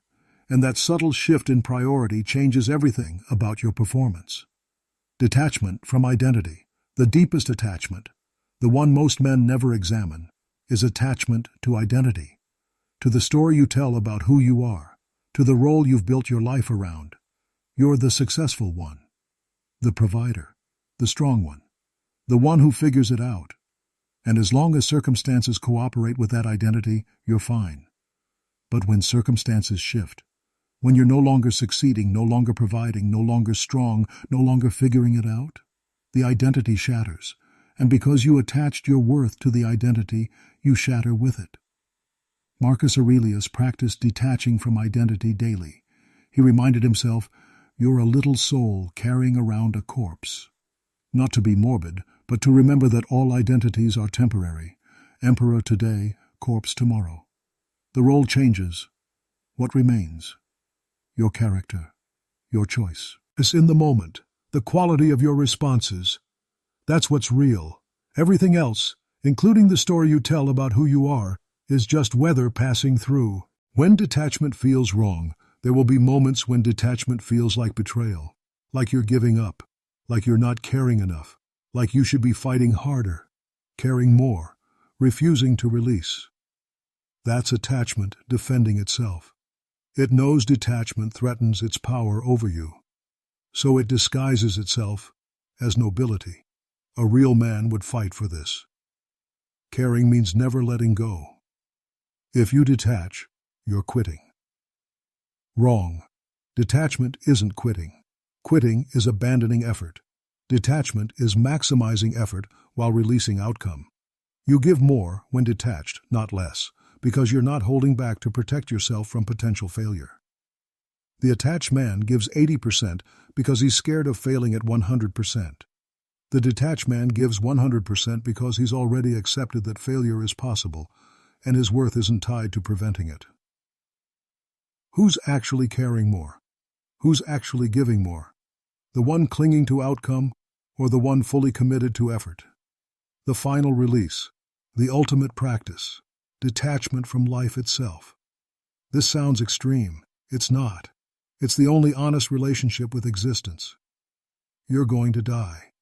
And that subtle shift in priority changes everything about your performance. Detachment from identity. The deepest attachment, the one most men never examine, is attachment to identity, to the story you tell about who you are, to the role you've built your life around. You're the successful one, the provider, the strong one, the one who figures it out. And as long as circumstances cooperate with that identity, you're fine. But when circumstances shift, when you're no longer succeeding, no longer providing, no longer strong, no longer figuring it out, the identity shatters, and because you attached your worth to the identity, you shatter with it. Marcus Aurelius practiced detaching from identity daily. He reminded himself, "You're a little soul carrying around a corpse." Not to be morbid, but to remember that all identities are temporary. Emperor today, corpse tomorrow. The role changes. What remains? Your character, your choice. It's in the moment. The quality of your responses. That's what's real. Everything else, including the story you tell about who you are, is just weather passing through. When detachment feels wrong, there will be moments when detachment feels like betrayal, like you're giving up, like you're not caring enough, like you should be fighting harder, caring more, refusing to release. That's attachment defending itself. It knows detachment threatens its power over you. So it disguises itself as nobility. A real man would fight for this. Caring means never letting go. If you detach, you're quitting. Wrong. Detachment isn't quitting. Quitting is abandoning effort. Detachment is maximizing effort while releasing outcome. You give more when detached, not less, because you're not holding back to protect yourself from potential failure. The attached man gives 80% because he's scared of failing at 100%. The detached man gives 100% because he's already accepted that failure is possible, and his worth isn't tied to preventing it. Who's actually caring more? Who's actually giving more? The one clinging to outcome or the one fully committed to effort? The final release, the ultimate practice, detachment from life itself. This sounds extreme. It's not. It's the only honest relationship with existence. You're going to die.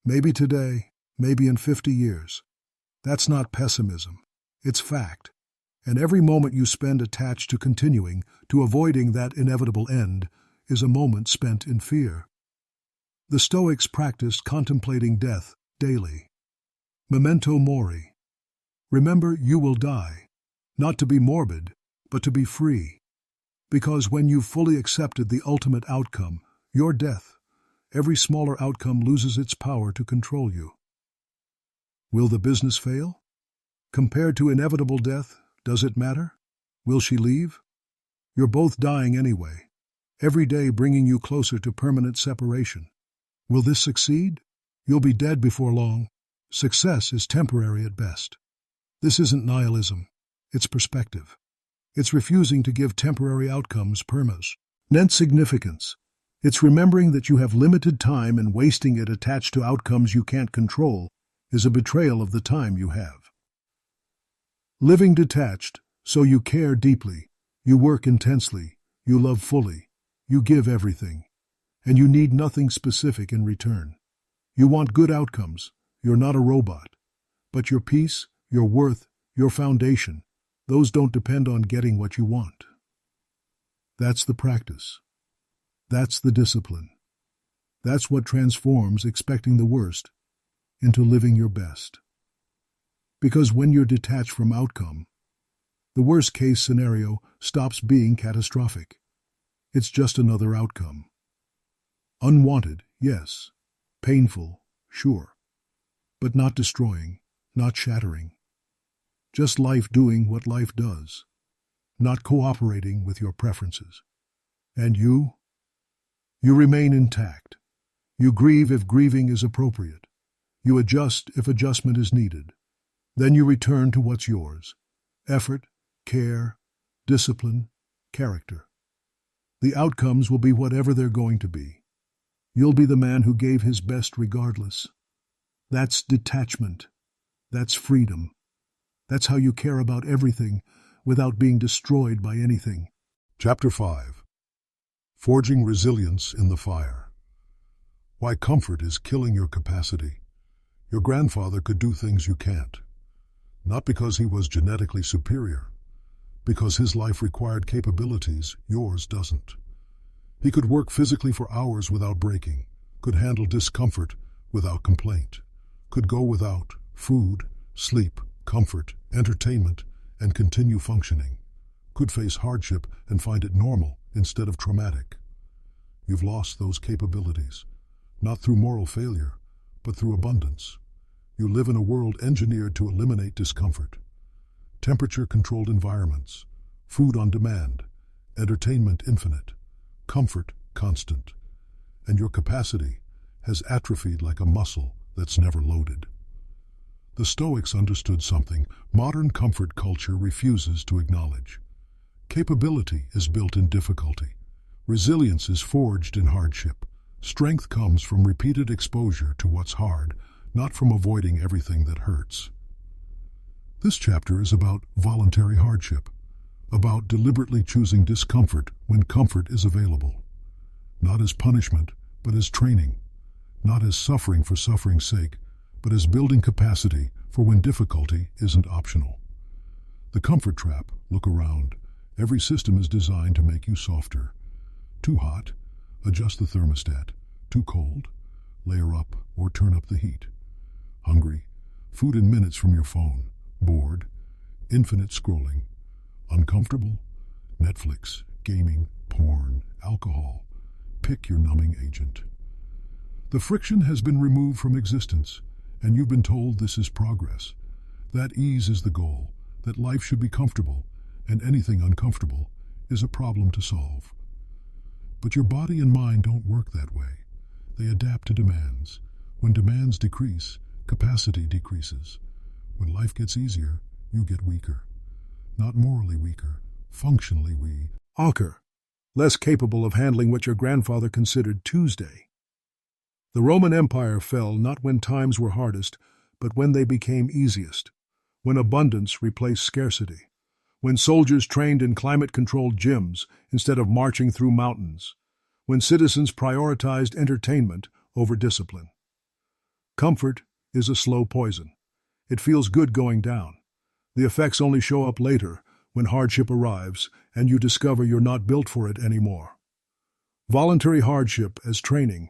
Maybe today, maybe in 50 years. That's not pessimism. It's fact. And every moment you spend attached to continuing, to avoiding that inevitable end, is a moment spent in fear. The Stoics practiced contemplating death daily. Memento mori. Remember, you will die, not to be morbid, but to be free. Because when you've fully accepted the ultimate outcome, your death, every smaller outcome loses its power to control you. Will the business fail? Compared to inevitable death, does it matter? Will she leave? You're both dying anyway, every day bringing you closer to permanent separation. Will this succeed? You'll be dead before long. Success is temporary at best. This isn't nihilism. It's perspective. It's refusing to give temporary outcomes permanent significance. It's remembering that you have limited time, and wasting it attached to outcomes you can't control is a betrayal of the time you have. Living detached, so you care deeply, you work intensely, you love fully, you give everything, and you need nothing specific in return. You want good outcomes. You're not a robot. But your peace, your worth, your foundation, those don't depend on getting what you want. That's the practice. That's the discipline. That's what transforms expecting the worst into living your best. Because when you're detached from outcome, the worst-case scenario stops being catastrophic. It's just another outcome. Unwanted, yes. Painful, sure. But not destroying, not shattering. Just life doing what life does, not cooperating with your preferences. And you remain intact. You grieve if grieving is appropriate. You adjust if adjustment is needed. Then you return to what's yours: effort, care, discipline, character. The outcomes will be whatever they're going to be. You'll be the man who gave his best regardless. That's detachment. That's freedom. That's how you care about everything without being destroyed by anything. Chapter 5. Forging Resilience in the Fire. Why comfort is killing your capacity. Your grandfather could do things you can't. Not because he was genetically superior, because his life required capabilities yours doesn't. He could work physically for hours without breaking, could handle discomfort without complaint, could go without food, sleep, comfort, entertainment, and continue functioning, could face hardship and find it normal instead of traumatic. You've lost those capabilities, not through moral failure, but through abundance. You live in a world engineered to eliminate discomfort. Temperature-controlled environments, food on demand, entertainment infinite, comfort constant, and your capacity has atrophied like a muscle that's never loaded. The Stoics understood something modern comfort culture refuses to acknowledge. Capability is built in difficulty. Resilience is forged in hardship. Strength comes from repeated exposure to what's hard, not from avoiding everything that hurts. This chapter is about voluntary hardship, about deliberately choosing discomfort when comfort is available. Not as punishment, but as training. Not as suffering for suffering's sake, but as building capacity for when difficulty isn't optional. The comfort trap, look around. Every system is designed to make you softer. Too hot, adjust the thermostat. Too cold, layer up or turn up the heat. Hungry, food in minutes from your phone. Bored, infinite scrolling. Uncomfortable, Netflix, gaming, porn, alcohol. Pick your numbing agent. The friction has been removed from existence, and you've been told this is progress. That ease is the goal, that life should be comfortable, and anything uncomfortable is a problem to solve. But your body and mind don't work that way. They adapt to demands. When demands decrease, capacity decreases. When life gets easier, you get weaker. Not morally weaker, functionally weak. Ochre, less capable of handling what your grandfather considered Tuesday. The Roman Empire fell not when times were hardest, but when they became easiest, when abundance replaced scarcity, when soldiers trained in climate-controlled gyms instead of marching through mountains, when citizens prioritized entertainment over discipline. Comfort is a slow poison. It feels good going down. The effects only show up later, when hardship arrives and you discover you're not built for it anymore. Voluntary hardship as training.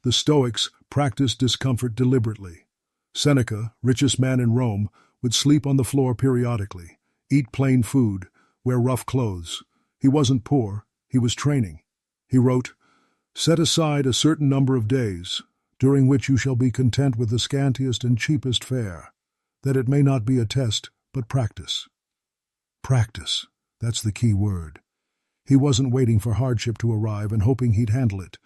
The Stoics practiced discomfort deliberately. Seneca, richest man in Rome, would sleep on the floor periodically, eat plain food, wear rough clothes. He wasn't poor, he was training. He wrote, "Set aside a certain number of days, during which you shall be content with the scantiest and cheapest fare, that it may not be a test, but practice." Practice, that's the key word. He wasn't waiting for hardship to arrive and hoping he'd handle it.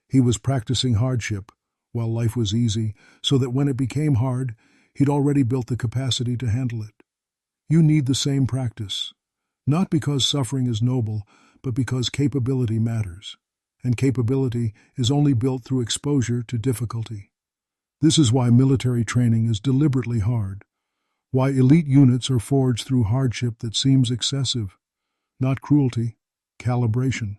He was practicing hardship while life was easy, so that when it became hard, he'd already built the capacity to handle it. You need the same practice, not because suffering is noble, but because capability matters, and capability is only built through exposure to difficulty. This is why military training is deliberately hard, why elite units are forged through hardship that seems excessive, not cruelty, calibration.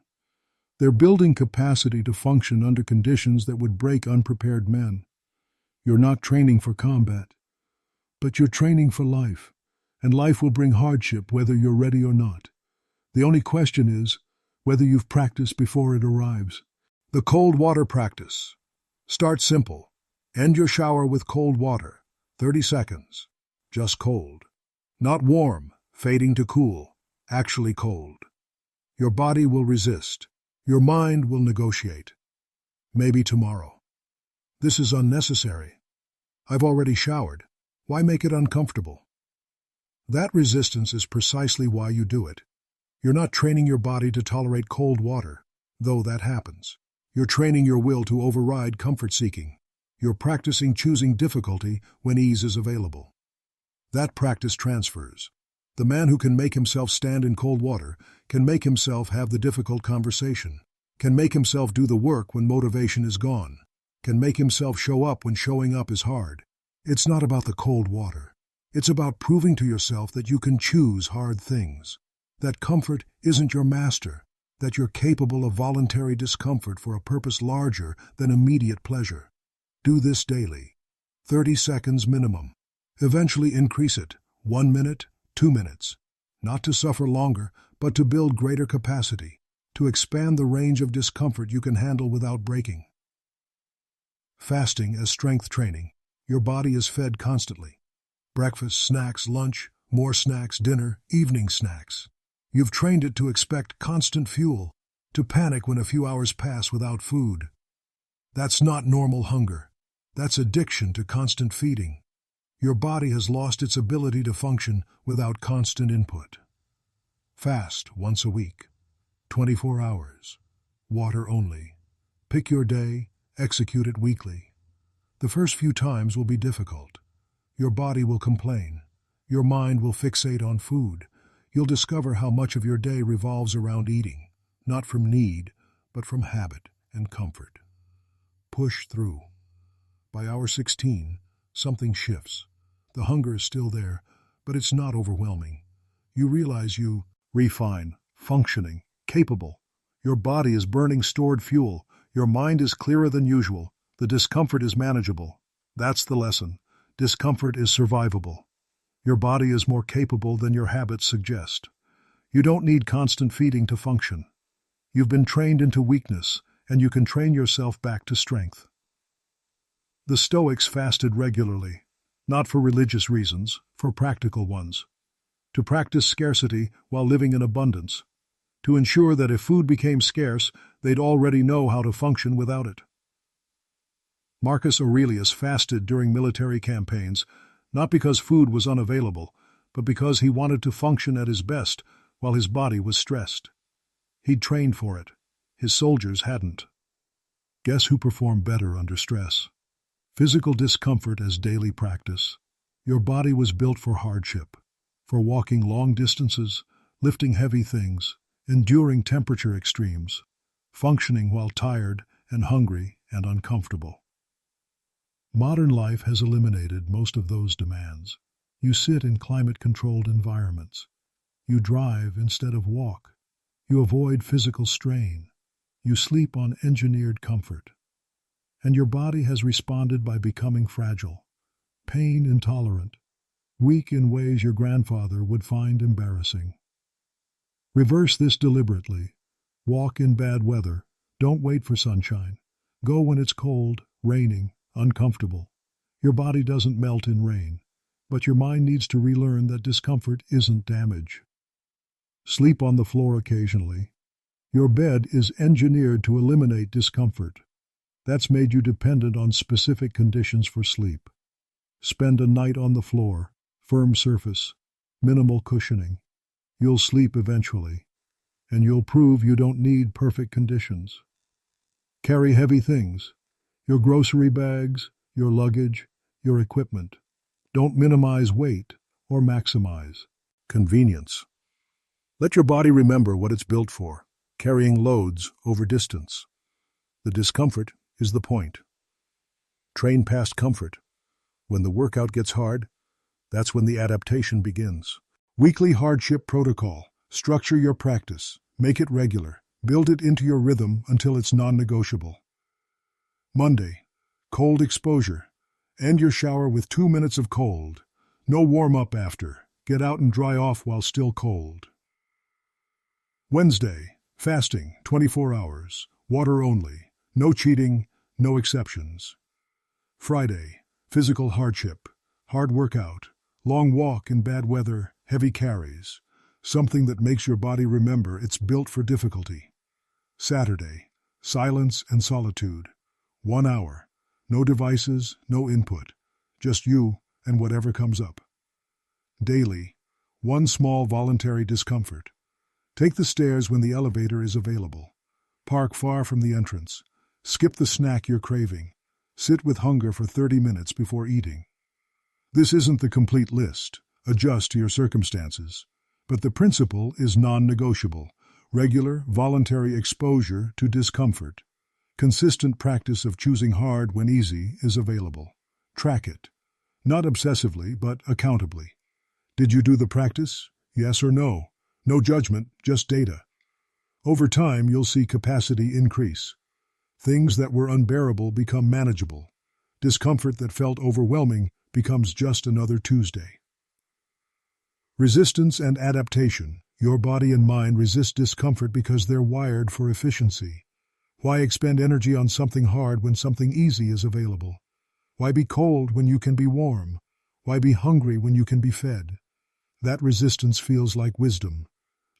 They're building capacity to function under conditions that would break unprepared men. You're not training for combat, but you're training for life, and life will bring hardship whether you're ready or not. The only question is whether you've practiced before it arrives. The cold water practice. Start simple. End your shower with cold water, 30 seconds. Just cold. Not warm, fading to cool, actually cold. Your body will resist. Your mind will negotiate. Maybe tomorrow. This is unnecessary. I've already showered. Why make it uncomfortable? That resistance is precisely why you do it. You're not training your body to tolerate cold water, though that happens. You're training your will to override comfort-seeking. You're practicing choosing difficulty when ease is available. That practice transfers. The man who can make himself stand in cold water can make himself have the difficult conversation, can make himself do the work when motivation is gone, can make himself show up when showing up is hard. It's not about the cold water. It's about proving to yourself that you can choose hard things, that comfort isn't your master, that you're capable of voluntary discomfort for a purpose larger than immediate pleasure. Do this daily. 30 seconds minimum. Eventually increase it, 1 minute, 2 minutes. Not to suffer longer, but to build greater capacity, to expand the range of discomfort you can handle without breaking. Fasting as strength training. Your body is fed constantly. Breakfast, snacks, lunch, more snacks, dinner, evening snacks. You've trained it to expect constant fuel, to panic when a few hours pass without food. That's not normal hunger. That's addiction to constant feeding. Your body has lost its ability to function without constant input. Fast once a week. 24 hours. Water only. Pick your day, execute it weekly. The first few times will be difficult. Your body will complain. Your mind will fixate on food. You'll discover how much of your day revolves around eating, not from need, but from habit and comfort. Push through. By hour 16, something shifts. The hunger is still there, but it's not overwhelming. You realize you refine, functioning, capable. Your body is burning stored fuel. Your mind is clearer than usual. The discomfort is manageable. That's the lesson. Discomfort is survivable. Your body is more capable than your habits suggest. You don't need constant feeding to function. You've been trained into weakness, and you can train yourself back to strength. The Stoics fasted regularly, not for religious reasons, for practical ones. To practice scarcity while living in abundance. To ensure that if food became scarce, they'd already know how to function without it. Marcus Aurelius fasted during military campaigns, not because food was unavailable, but because he wanted to function at his best while his body was stressed. He'd trained for it. His soldiers hadn't. Guess who performed better under stress? Physical discomfort as daily practice. Your body was built for hardship, for walking long distances, lifting heavy things, enduring temperature extremes, functioning while tired and hungry and uncomfortable. Modern life has eliminated most of those demands. You sit in climate-controlled environments. You drive instead of walk. You avoid physical strain. You sleep on engineered comfort. And your body has responded by becoming fragile, pain intolerant, weak in ways your grandfather would find embarrassing. Reverse this deliberately. Walk in bad weather. Don't wait for sunshine. Go when it's cold, raining, uncomfortable. Your body doesn't melt in rain, but your mind needs to relearn that discomfort isn't damage. Sleep on the floor occasionally. Your bed is engineered to eliminate discomfort. That's made you dependent on specific conditions for sleep. Spend a night on the floor, firm surface, minimal cushioning. You'll sleep eventually, and you'll prove you don't need perfect conditions. Carry heavy things, your grocery bags, your luggage, your equipment. Don't minimize weight or maximize convenience. Let your body remember what it's built for, carrying loads over distance. The discomfort is the point. Train past comfort. When the workout gets hard, that's when the adaptation begins. Weekly hardship protocol. Structure your practice. Make it regular. Build it into your rhythm until it's non-negotiable. Monday, cold exposure. End your shower with 2 minutes of cold. No warm-up after. Get out and dry off while still cold. Wednesday, fasting, 24 hours. Water only. No cheating, no exceptions. Friday, physical hardship. Hard workout. Long walk in bad weather, heavy carries. Something that makes your body remember it's built for difficulty. Saturday, silence and solitude. 1 hour. No devices, no input. Just you and whatever comes up. Daily, one small voluntary discomfort. Take the stairs when the elevator is available. Park far from the entrance. Skip the snack you're craving. Sit with hunger for 30 minutes before eating. This isn't the complete list. Adjust to your circumstances. But the principle is non-negotiable. Regular, voluntary exposure to discomfort. Consistent practice of choosing hard when easy is available. Track it. Not obsessively, but accountably. Did you do the practice? Yes or no? No judgment, just data. Over time, you'll see capacity increase. Things that were unbearable become manageable. Discomfort that felt overwhelming becomes just another Tuesday. Resistance and adaptation. Your body and mind resist discomfort because they're wired for efficiency. Why expend energy on something hard when something easy is available? Why be cold when you can be warm? Why be hungry when you can be fed? That resistance feels like wisdom.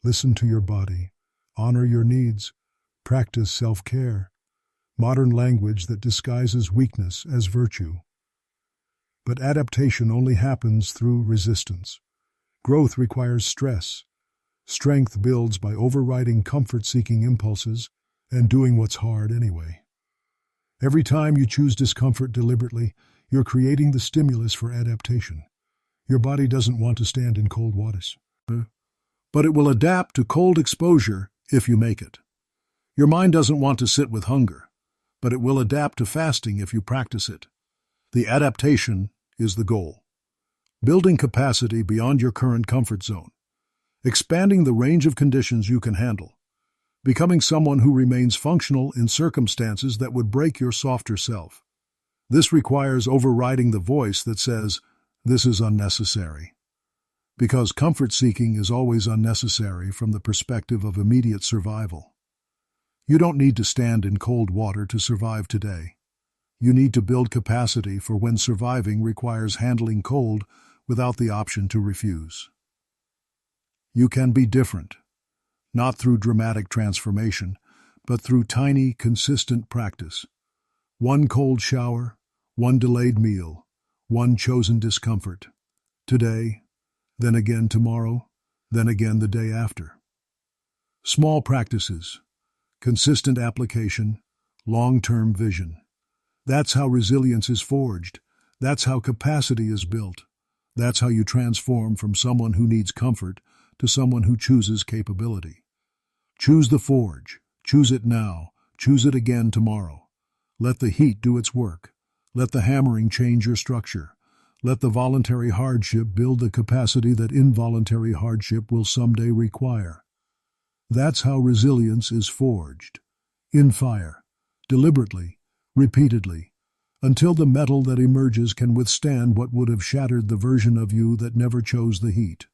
Listen to your body. Honor your needs. Practice self-care. Modern language that disguises weakness as virtue. But adaptation only happens through resistance. Growth requires stress. Strength builds by overriding comfort-seeking impulses and doing what's hard anyway. Every time you choose discomfort deliberately, you're creating the stimulus for adaptation. Your body doesn't want to stand in cold waters, but it will adapt to cold exposure if you make it. Your mind doesn't want to sit with hunger, but it will adapt to fasting if you practice it. The adaptation is the goal. Building capacity beyond your current comfort zone. Expanding the range of conditions you can handle. Becoming someone who remains functional in circumstances that would break your softer self. This requires overriding the voice that says, "This is unnecessary." Because comfort-seeking is always unnecessary from the perspective of immediate survival. You don't need to stand in cold water to survive today. You need to build capacity for when surviving requires handling cold without the option to refuse. You can be different, not through dramatic transformation, but through tiny, consistent practice. One cold shower, one delayed meal, one chosen discomfort. Today, then again tomorrow, then again the day after. Small practices, consistent application, long-term vision. That's how resilience is forged. That's how capacity is built. That's how you transform from someone who needs comfort to someone who chooses capability. Choose the forge. Choose it now. Choose it again tomorrow. Let the heat do its work. Let the hammering change your structure. Let the voluntary hardship build the capacity that involuntary hardship will someday require. That's how resilience is forged. In fire. Deliberately. Repeatedly. Until the metal that emerges can withstand what would have shattered the version of you that never chose the heat.